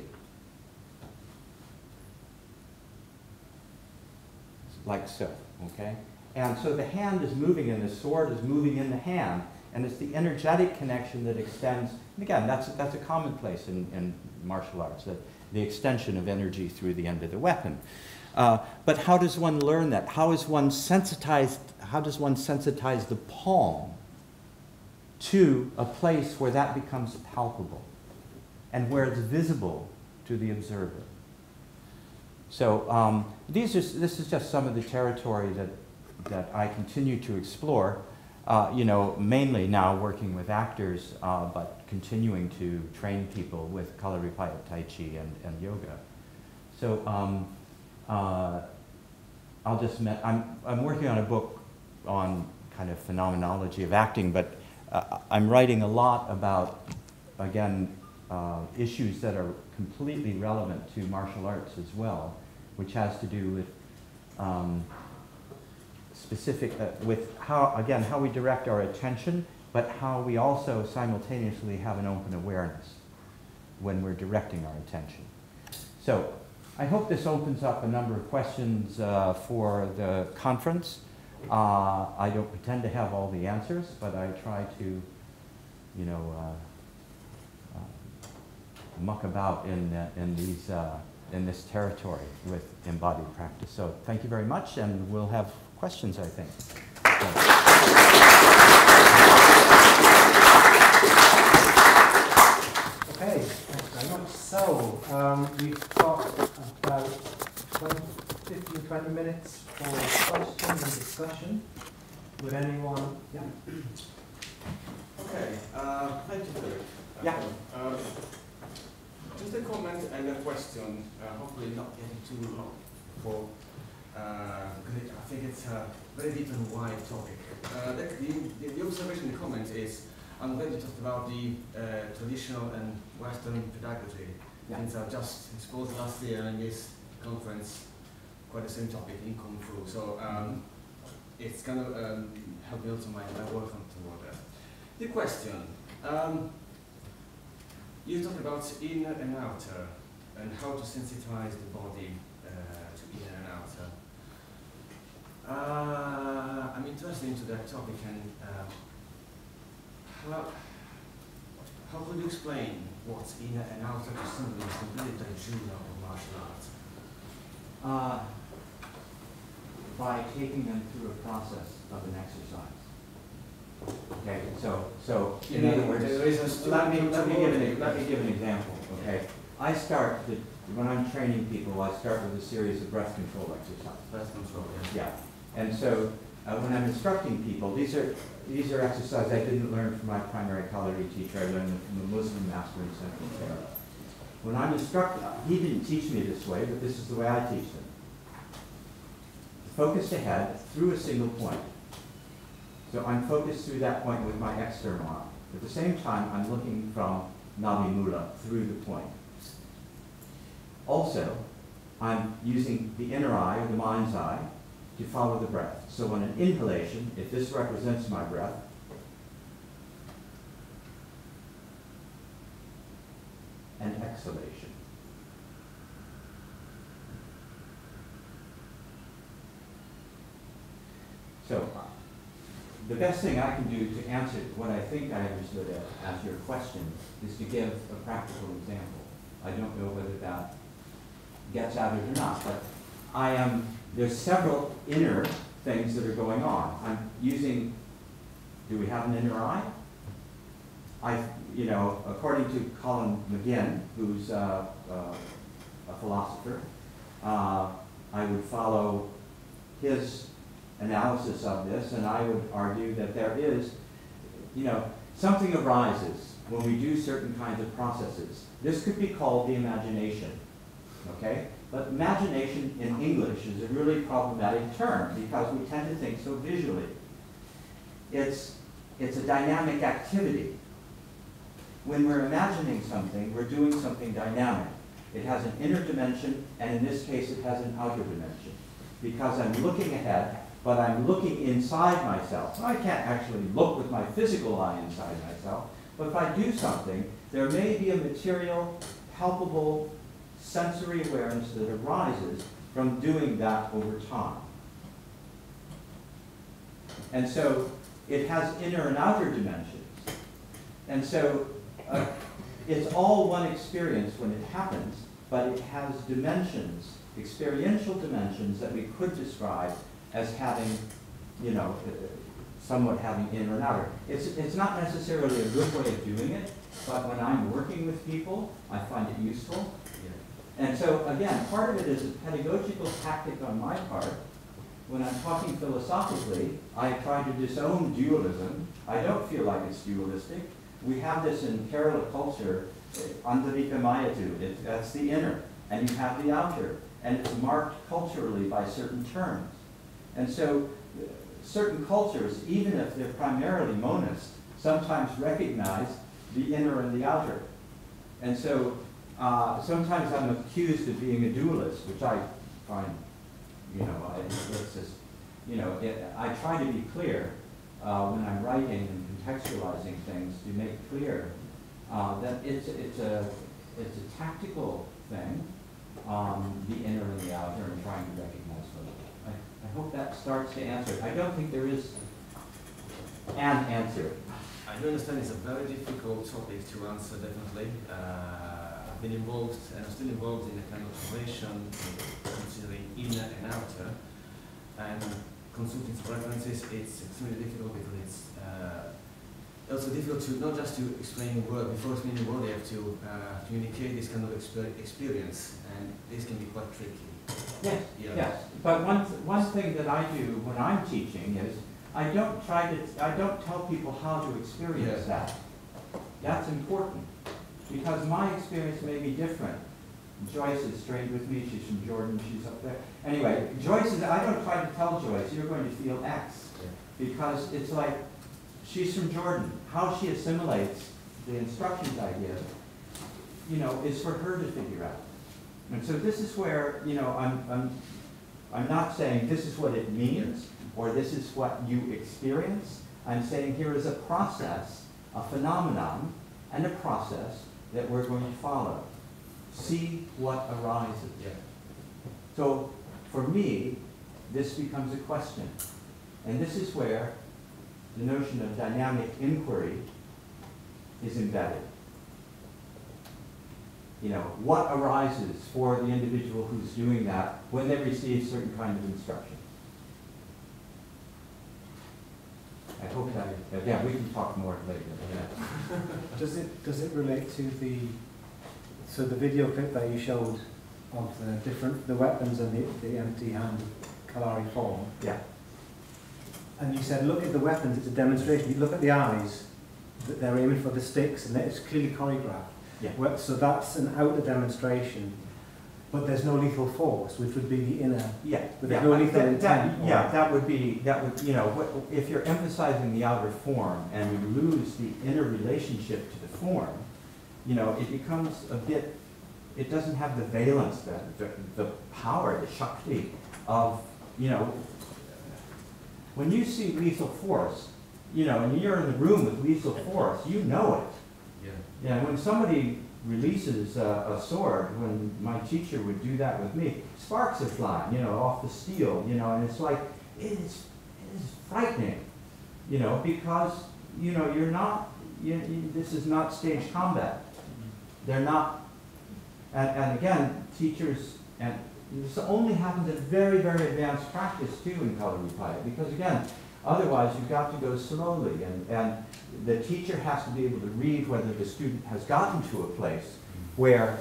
[SPEAKER 2] like so, okay? And so the hand is moving and the sword is moving in the hand, and it's the energetic connection that extends. And again, that's a commonplace in martial arts, that the extension of energy through the end of the weapon. But how does one learn that? How does one sensitize the palm to a place where that becomes palpable and where it's visible to the observer? So this is just some of the territory that I continue to explore, mainly now working with actors, but continuing to train people with Kalaripayat, Tai Chi, and yoga. So I'm working on a book on kind of phenomenology of acting, but I'm writing a lot about, again, issues that are completely relevant to martial arts as well, which has to do with with how we direct our attention, but how we also simultaneously have an open awareness when we're directing our attention. So I hope this opens up a number of questions for the conference. I don't pretend to have all the answers, but I try to, muck about in this territory with embodied practice. So thank you very much, and we'll have questions, I think.
[SPEAKER 1] Okay, thanks very much. So we've got about 15-20 minutes for questions and discussion. Would anyone? Yeah.
[SPEAKER 3] Okay. Thank you, Philip.
[SPEAKER 1] Yeah.
[SPEAKER 3] Just a comment and a question. Hopefully not getting too long. I think it's a very deep and wide topic. The observation, the comment is, I'm glad you talked about the traditional and Western pedagogy.
[SPEAKER 1] Yeah.
[SPEAKER 3] Since I've just exposed last year in this conference quite the same topic in Kung Fu. So it's kind of helped me also my work toward that. The question, you talked about inner and outer and how to sensitize the body to inner and outer. I'm interested into that topic, and how could you explain what's inner and outer to somebody who's completely Juno of martial arts?
[SPEAKER 2] By taking them through a process of an exercise. Okay, so in other words, let me give an example. Okay, when I'm training people, I start with a series of breath control exercises.
[SPEAKER 3] Breath control,
[SPEAKER 2] yeah. And so when I'm instructing people, these are exercises I didn't learn from my primary Kalari teacher. I learned them from a Muslim master in Central Kerala. When I'm instructing, he didn't teach me this way, but this is the way I teach them. Focused ahead through a single point. So I'm focused through that point with my external arm. At the same time, I'm looking from nabimula, through the point. Also, I'm using the inner eye, or the mind's eye, to follow the breath. So on an inhalation, if this represents my breath, and exhalation. So, the best thing I can do to answer what I think I understood as your question is to give a practical example. I don't know whether that gets at it or not, but there's several inner things that are going on. I'm using, do we have an inner eye? According to Colin McGinn, who's a philosopher, I would follow his analysis of this, and I would argue that there is, something arises when we do certain kinds of processes. This could be called the imagination, okay? But imagination in English is a really problematic term because we tend to think so visually. It's a dynamic activity. When we're imagining something, we're doing something dynamic. It has an inner dimension, and in this case, it has an outer dimension. Because I'm looking ahead, but I'm looking inside myself. I can't actually look with my physical eye inside myself, but if I do something, there may be a material, palpable, sensory awareness that arises from doing that over time. And so it has inner and outer dimensions. And so it's all one experience when it happens, but it has dimensions, experiential dimensions that we could describe as having, somewhat having inner and outer. It's not necessarily a good way of doing it, but when I'm working with people, I find it useful. And so, again, part of it is a pedagogical tactic on my part. When I'm talking philosophically, I try to disown dualism. I don't feel like it's dualistic. We have this in Kerala culture, Antaripamayatu, that's the inner, and you have the outer, and it's marked culturally by certain terms. And so certain cultures, even if they're primarily monist, sometimes recognize the inner and the outer. And so sometimes I'm accused of being a dualist, which I find, it's just, I try to be clear when I'm writing and contextualizing things to make clear that it's a tactical thing, the inner and the outer, and trying to recognize both. I hope that starts to answer it. I don't think there is an answer.
[SPEAKER 3] I do understand it's a very difficult topic to answer, definitely. I've been involved, and I'm still involved in a kind of operation considering inner and outer. And consulting references, it's extremely difficult because it's also difficult to not just to explain a word. Before explaining a word, you have to communicate this kind of experience, and this can be quite tricky.
[SPEAKER 2] Yes, yes. But one thing that I do when I'm teaching is I don't tell people how to experience that. That's important because my experience may be different. Joyce is trained with me. She's from Jordan. She's up there. Anyway, I don't try to tell Joyce, you're going to feel X, because it's like, she's from Jordan. How she assimilates the instructions idea, is for her to figure out. And so this is where, I'm not saying this is what it means, or this is what you experience. I'm saying here is a process, a phenomenon, and a process that we're going to follow. See what arises.
[SPEAKER 3] Yeah.
[SPEAKER 2] So for me, this becomes a question. And this is where the notion of dynamic inquiry is embedded. What arises for the individual who's doing that when they receive certain kind of instruction? I hope that, yeah, we can talk more later. Yeah.
[SPEAKER 1] Does it relate to the video clip that you showed of the weapons and the empty hand Kalari form?
[SPEAKER 2] Yeah.
[SPEAKER 1] And you said, look at the weapons, it's a demonstration. You look at the eyes, that they're aiming for the sticks, and it's clearly choreographed.
[SPEAKER 2] Yeah.
[SPEAKER 1] So that's an outer demonstration, but there's no lethal force, which would be the inner.
[SPEAKER 2] Yeah.
[SPEAKER 1] But there's no lethal intent.
[SPEAKER 2] That would be, if you're emphasizing the outer form and you lose the inner relationship to the form, you know, it becomes a bit, it doesn't have the valence, the power, the shakti of, you know, when you see lethal force, you know, and you're in the room with lethal force, you know it.
[SPEAKER 3] Yeah.
[SPEAKER 2] Yeah, when somebody releases a sword, when my teacher would do that with me, sparks are flying, you know, off the steel, you know, and it's like, it is frightening, you know, because, you know, you're not, this is not staged combat. They're not, and again, teachers, and this only happens at very, very advanced practice too in Kathakali, because again, otherwise you've got to go slowly, and the teacher has to be able to read whether the student has gotten to a place where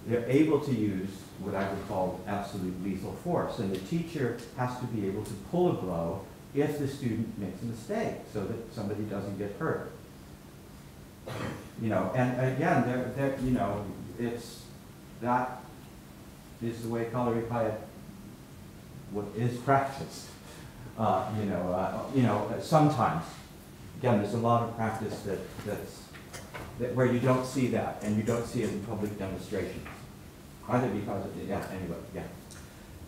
[SPEAKER 2] they're able to use what I would call absolute lethal force, and the teacher has to be able to pull a blow if the student makes a mistake, so that somebody doesn't get hurt. You know, and again, you know, it's, that is the way Kathakali what is practiced. You know, sometimes, again, there's a lot of practice where you don't see that, and you don't see it in public demonstrations, either because of the, yeah, anyway, yeah.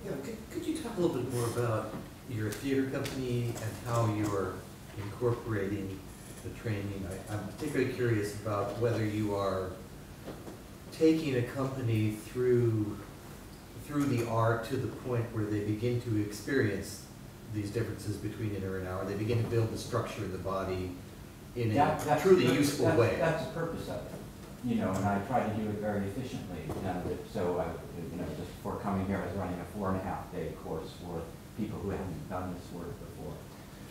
[SPEAKER 4] Yeah, could you talk a little bit more about your theater company and how you're incorporating the training? I'm particularly curious about whether you are taking a company through the art to the point where they begin to experience these differences between inner and outer. They begin to build the structure of the body in a truly useful way.
[SPEAKER 2] That's the purpose of it, you know, and I try to do it very efficiently. So, you know, just before coming here, I was running a 4.5-day course for people who haven't done this work before.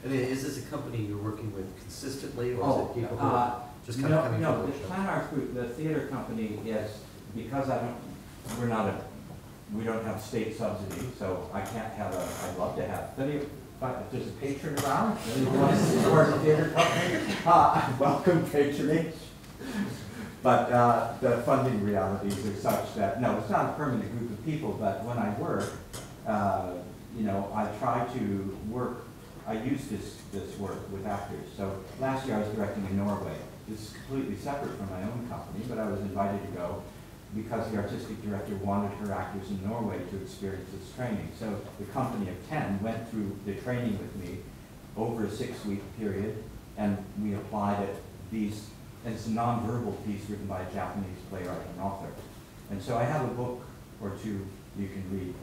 [SPEAKER 4] I mean, is this a company you're working with consistently, or is it people who are just kind of coming
[SPEAKER 2] no,
[SPEAKER 4] from
[SPEAKER 2] the Plan Arts Group, the theater company is, because we don't have state subsidy, so I can't have I'd love to have, if there's a patron around, anyone wants to support the theater company, welcome patronage. But the funding realities are such that, no, it's not a permanent group of people, but when I work, you know, I try to work, I use this work with actors. So last year I was directing in Norway. This is completely separate from my own company, but I was invited to go because the artistic director wanted her actors in Norway to experience this training. So the company of 10 went through the training with me over a 6-week period, and we applied it. And it's a non-verbal piece written by a Japanese playwright and author. And so I have a book or two you can read.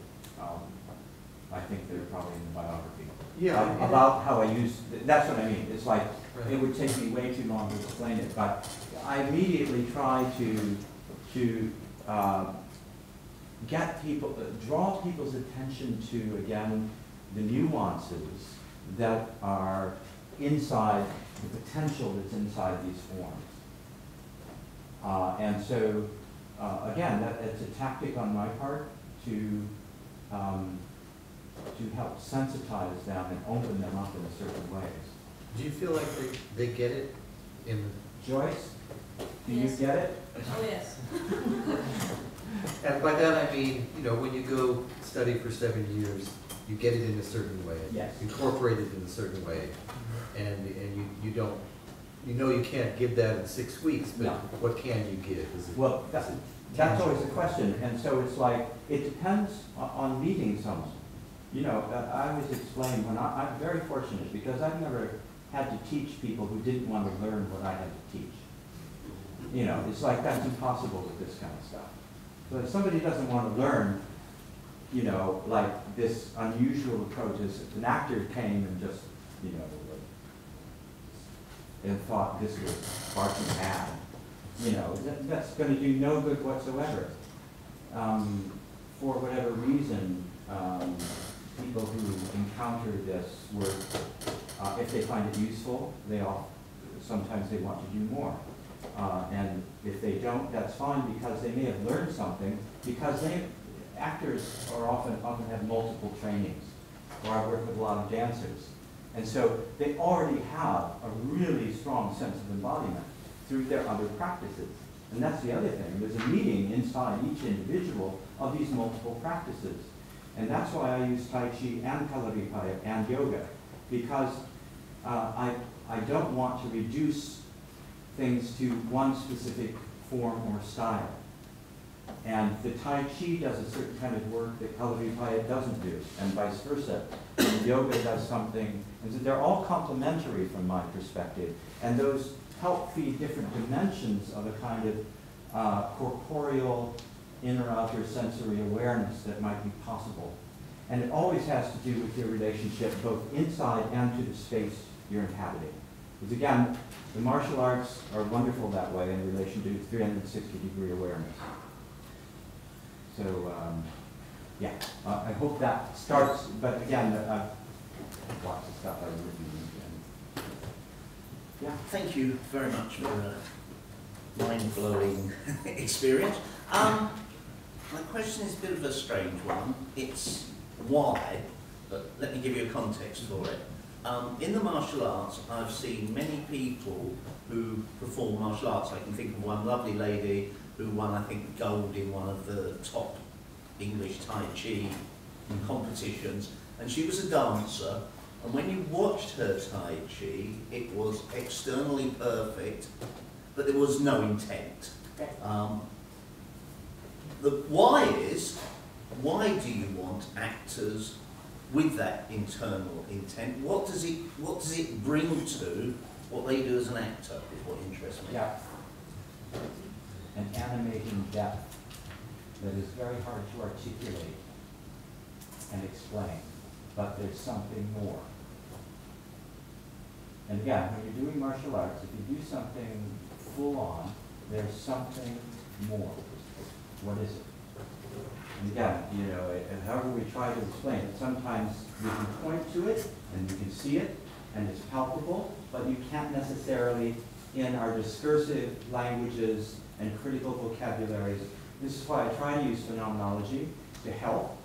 [SPEAKER 2] I think they're probably in the biography.
[SPEAKER 4] Yeah.
[SPEAKER 2] About how I use, that's what I mean. It's like,
[SPEAKER 4] right.
[SPEAKER 2] It would take me way too long to explain it, but I immediately try to get people, draw people's attention to, again, the nuances that are inside, the potential that's inside these forms. And so, again, it's a tactic on my part to help sensitize them and open them up in certain ways.
[SPEAKER 4] Do you feel like they get it in
[SPEAKER 2] Joyce, do
[SPEAKER 5] Yes.
[SPEAKER 2] you get it?
[SPEAKER 5] Oh, yes.
[SPEAKER 4] And by that I mean, you know, when you go study for 7 years, you get it in a certain way.
[SPEAKER 2] Yes.
[SPEAKER 4] Incorporate it in a certain way. And you don't, you know you can't give that in 6 weeks, but
[SPEAKER 2] No.
[SPEAKER 4] what can you give? Is it,
[SPEAKER 2] Well, that's always the question, and so it's like, it depends on meeting someone. You know, I always explain, I'm very fortunate because I've never had to teach people who didn't want to learn what I had to teach. You know, it's like that's impossible with this kind of stuff. So if somebody doesn't want to learn, you know, like this unusual approach, is if an actor came and just, you know, and thought this was far too bad, you know, that's going to do no good whatsoever. For whatever reason, people who encounter this work, if they find it useful, sometimes they want to do more. And if they don't, that's fine, because they may have learned something, because actors often have multiple trainings, or I work with a lot of dancers. And so they already have a really strong sense of embodiment through their other practices. And that's the other thing. There's a meeting inside each individual of these multiple practices. And that's why I use Tai Chi and Kalaripaya and yoga, because I don't want to reduce things to one specific form or style. And the Tai Chi does a certain kind of work that Kathakali doesn't do, and vice versa. And yoga does something, and so they're all complementary from my perspective, and those help feed different dimensions of a kind of corporeal, inner outer sensory awareness that might be possible. And it always has to do with your relationship both inside and to the space you're inhabiting. Because again, the martial arts are wonderful that way in relation to 360-degree awareness. So, yeah, I hope that starts, but again, I've lots of stuff I would review. Yeah.
[SPEAKER 5] Thank you very much for a mind-blowing experience. My question is a bit of a strange one. It's why, but let me give you a context for it. In the martial arts, I've seen many people who perform martial arts. I can think of one lovely lady who won, I think, gold in one of the top English Tai Chi competitions, and she was a dancer, and when you watched her Tai Chi, it was externally perfect, but there was no intent. The why is, why do you want actors with that internal intent? What does it bring to what they do as an actor is what interests me.
[SPEAKER 2] Yeah. An animating depth that is very hard to articulate and explain, but there's something more. And again, when you're doing martial arts, if you do something full on, there's something more. What is it? And again, you know, however we try to explain it, sometimes we can point to it and you can see it and it's palpable, but you can't necessarily, in our discursive languages and critical vocabularies. This is why I try to use phenomenology to help.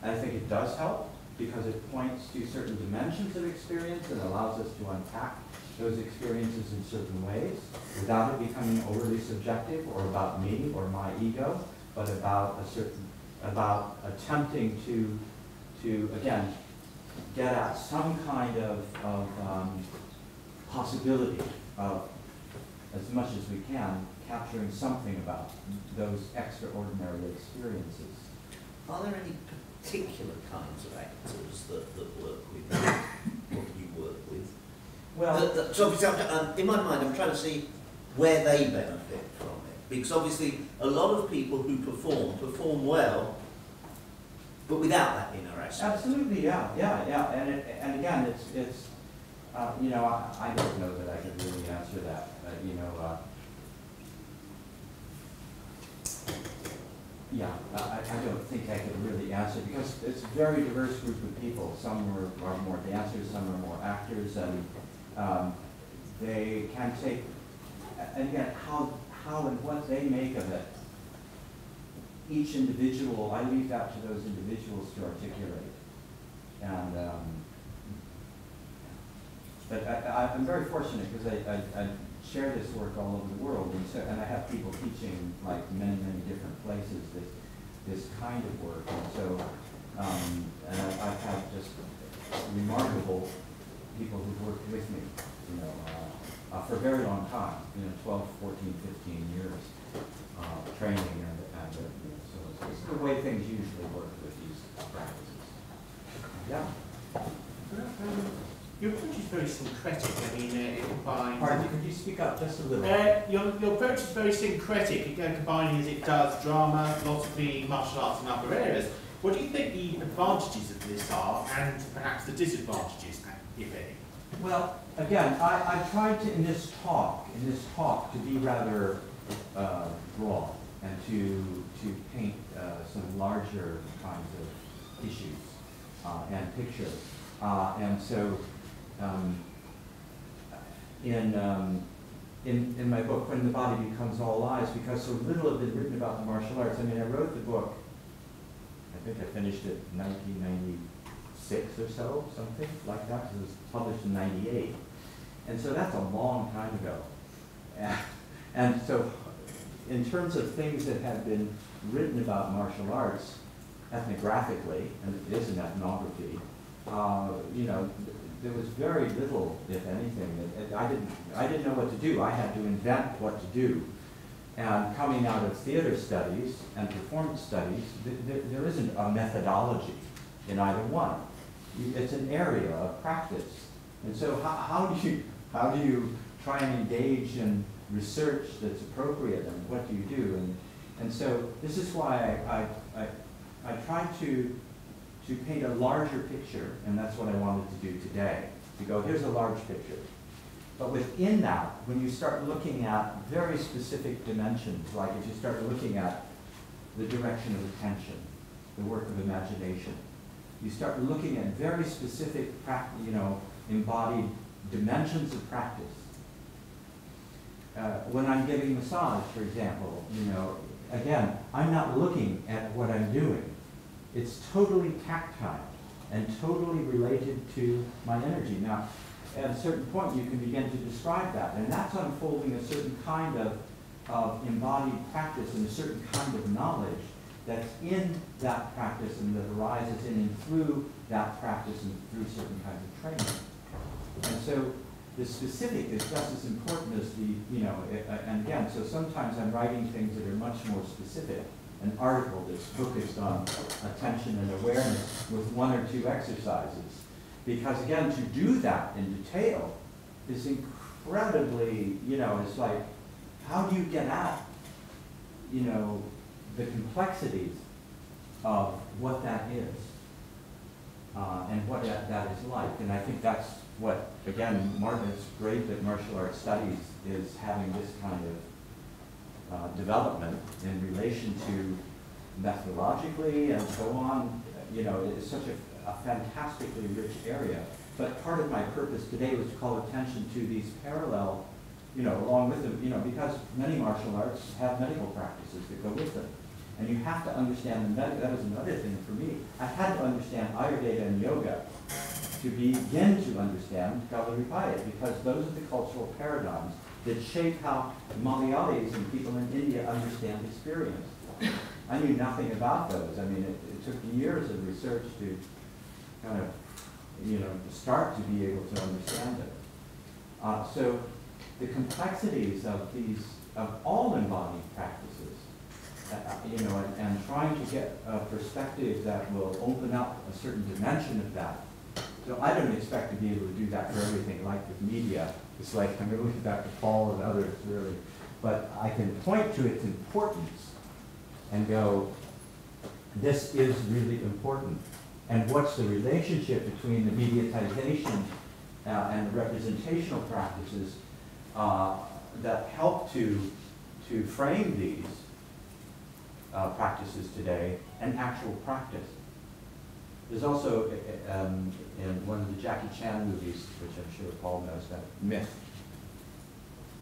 [SPEAKER 2] And I think it does help because it points to certain dimensions of experience and allows us to unpack those experiences in certain ways without it becoming overly subjective or about me or my ego, but about attempting to again, get at some kind of possibility of, as much as we can, capturing something about those extraordinary experiences.
[SPEAKER 5] Are there any particular kinds of actors that work with what you work with?
[SPEAKER 2] Well,
[SPEAKER 5] so obviously, in my mind, I'm trying to see where they benefit from it. Because obviously, a lot of people who perform well, but without that inner aspect. Absolutely,
[SPEAKER 2] yeah. And again, it's you know, I don't know that I can really answer that. You know, yeah, I don't think I can really answer because it's a very diverse group of people. Some are more dancers, some are more actors, and they can take, and again, how and what they make of it. Each individual, I leave that to those individuals to articulate. And but I'm very fortunate because I share this work all over the world, and I have people teaching like many different places this kind of work, and so and I've had just remarkable people who've worked with me, you know, for a very long time, you know, 12, 14, 15 years, training and you know, so it's the way things usually work with these practices. Yeah.
[SPEAKER 6] Your approach is very syncretic. I mean, it combines.
[SPEAKER 2] Pardon, could you speak up just a little?
[SPEAKER 6] Your approach is very syncretic. It combining as it does drama, philosophy, martial arts, and other areas. What do you think the advantages of this are, and perhaps the disadvantages, if any?
[SPEAKER 2] Well, again, I tried to in this talk to be rather broad and to paint some larger kinds of issues and pictures, and so. In my book, When the Body Becomes All Eyes, because so little had been written about the martial arts. I mean, I wrote the book, I think I finished it in 1996 or so, something like that, because it was published in 98. And so that's a long time ago. And so in terms of things that have been written about martial arts ethnographically, and it is an ethnography, you know, there was very little, if anything. I didn't know what to do. I had to invent what to do. And coming out of theater studies and performance studies, there isn't a methodology in either one. It's an area of practice. And so how do you try and engage in research that's appropriate, and what do you do? And so this is why I try to paint a larger picture, and that's what I wanted to do today. To go, here's a large picture. But within that, when you start looking at very specific dimensions, like if you start looking at the direction of attention, the work of imagination, you start looking at very specific, embodied dimensions of practice. When I'm giving massage, for example, again, I'm not looking at what I'm doing. It's totally tactile and totally related to my energy. Now, at a certain point, you can begin to describe that, and that's unfolding a certain kind of embodied practice and a certain kind of knowledge that's in that practice and that arises in and through that practice and through certain kinds of training. And so the specific is just as important as and again, so sometimes I'm writing things that are much more specific. An article that's focused on attention and awareness with 1 or 2 exercises. Because again, to do that in detail is incredibly, it's like, how do you get at, the complexities of what that is and what that is like. And I think that's what, again, it's great that martial arts studies is having this kind of development in relation to methodologically and so on. It's such a fantastically rich area. But part of my purpose today was to call attention to these parallel, along with them, because many martial arts have medical practices that go with them. And you have to understand that was another thing for me. I had to understand Ayurveda and yoga to begin to understand Kathakali, because those are the cultural paradigms that shape how Malayalis and people in India understand experience. I knew nothing about those. I mean, it took years of research to kind of, to start to be able to understand it. So the complexities of all embodied practices, and trying to get a perspective that will open up a certain dimension of that. So I don't expect to be able to do that for everything, like with media. It's like, I'm going to look back to Paul and others, really. But I can point to its importance and go, this is really important. And what's the relationship between the mediatization and the representational practices that help to frame these practices today and actual practice? There's also, in one of the Jackie Chan movies, which I'm sure Paul knows, that Myth,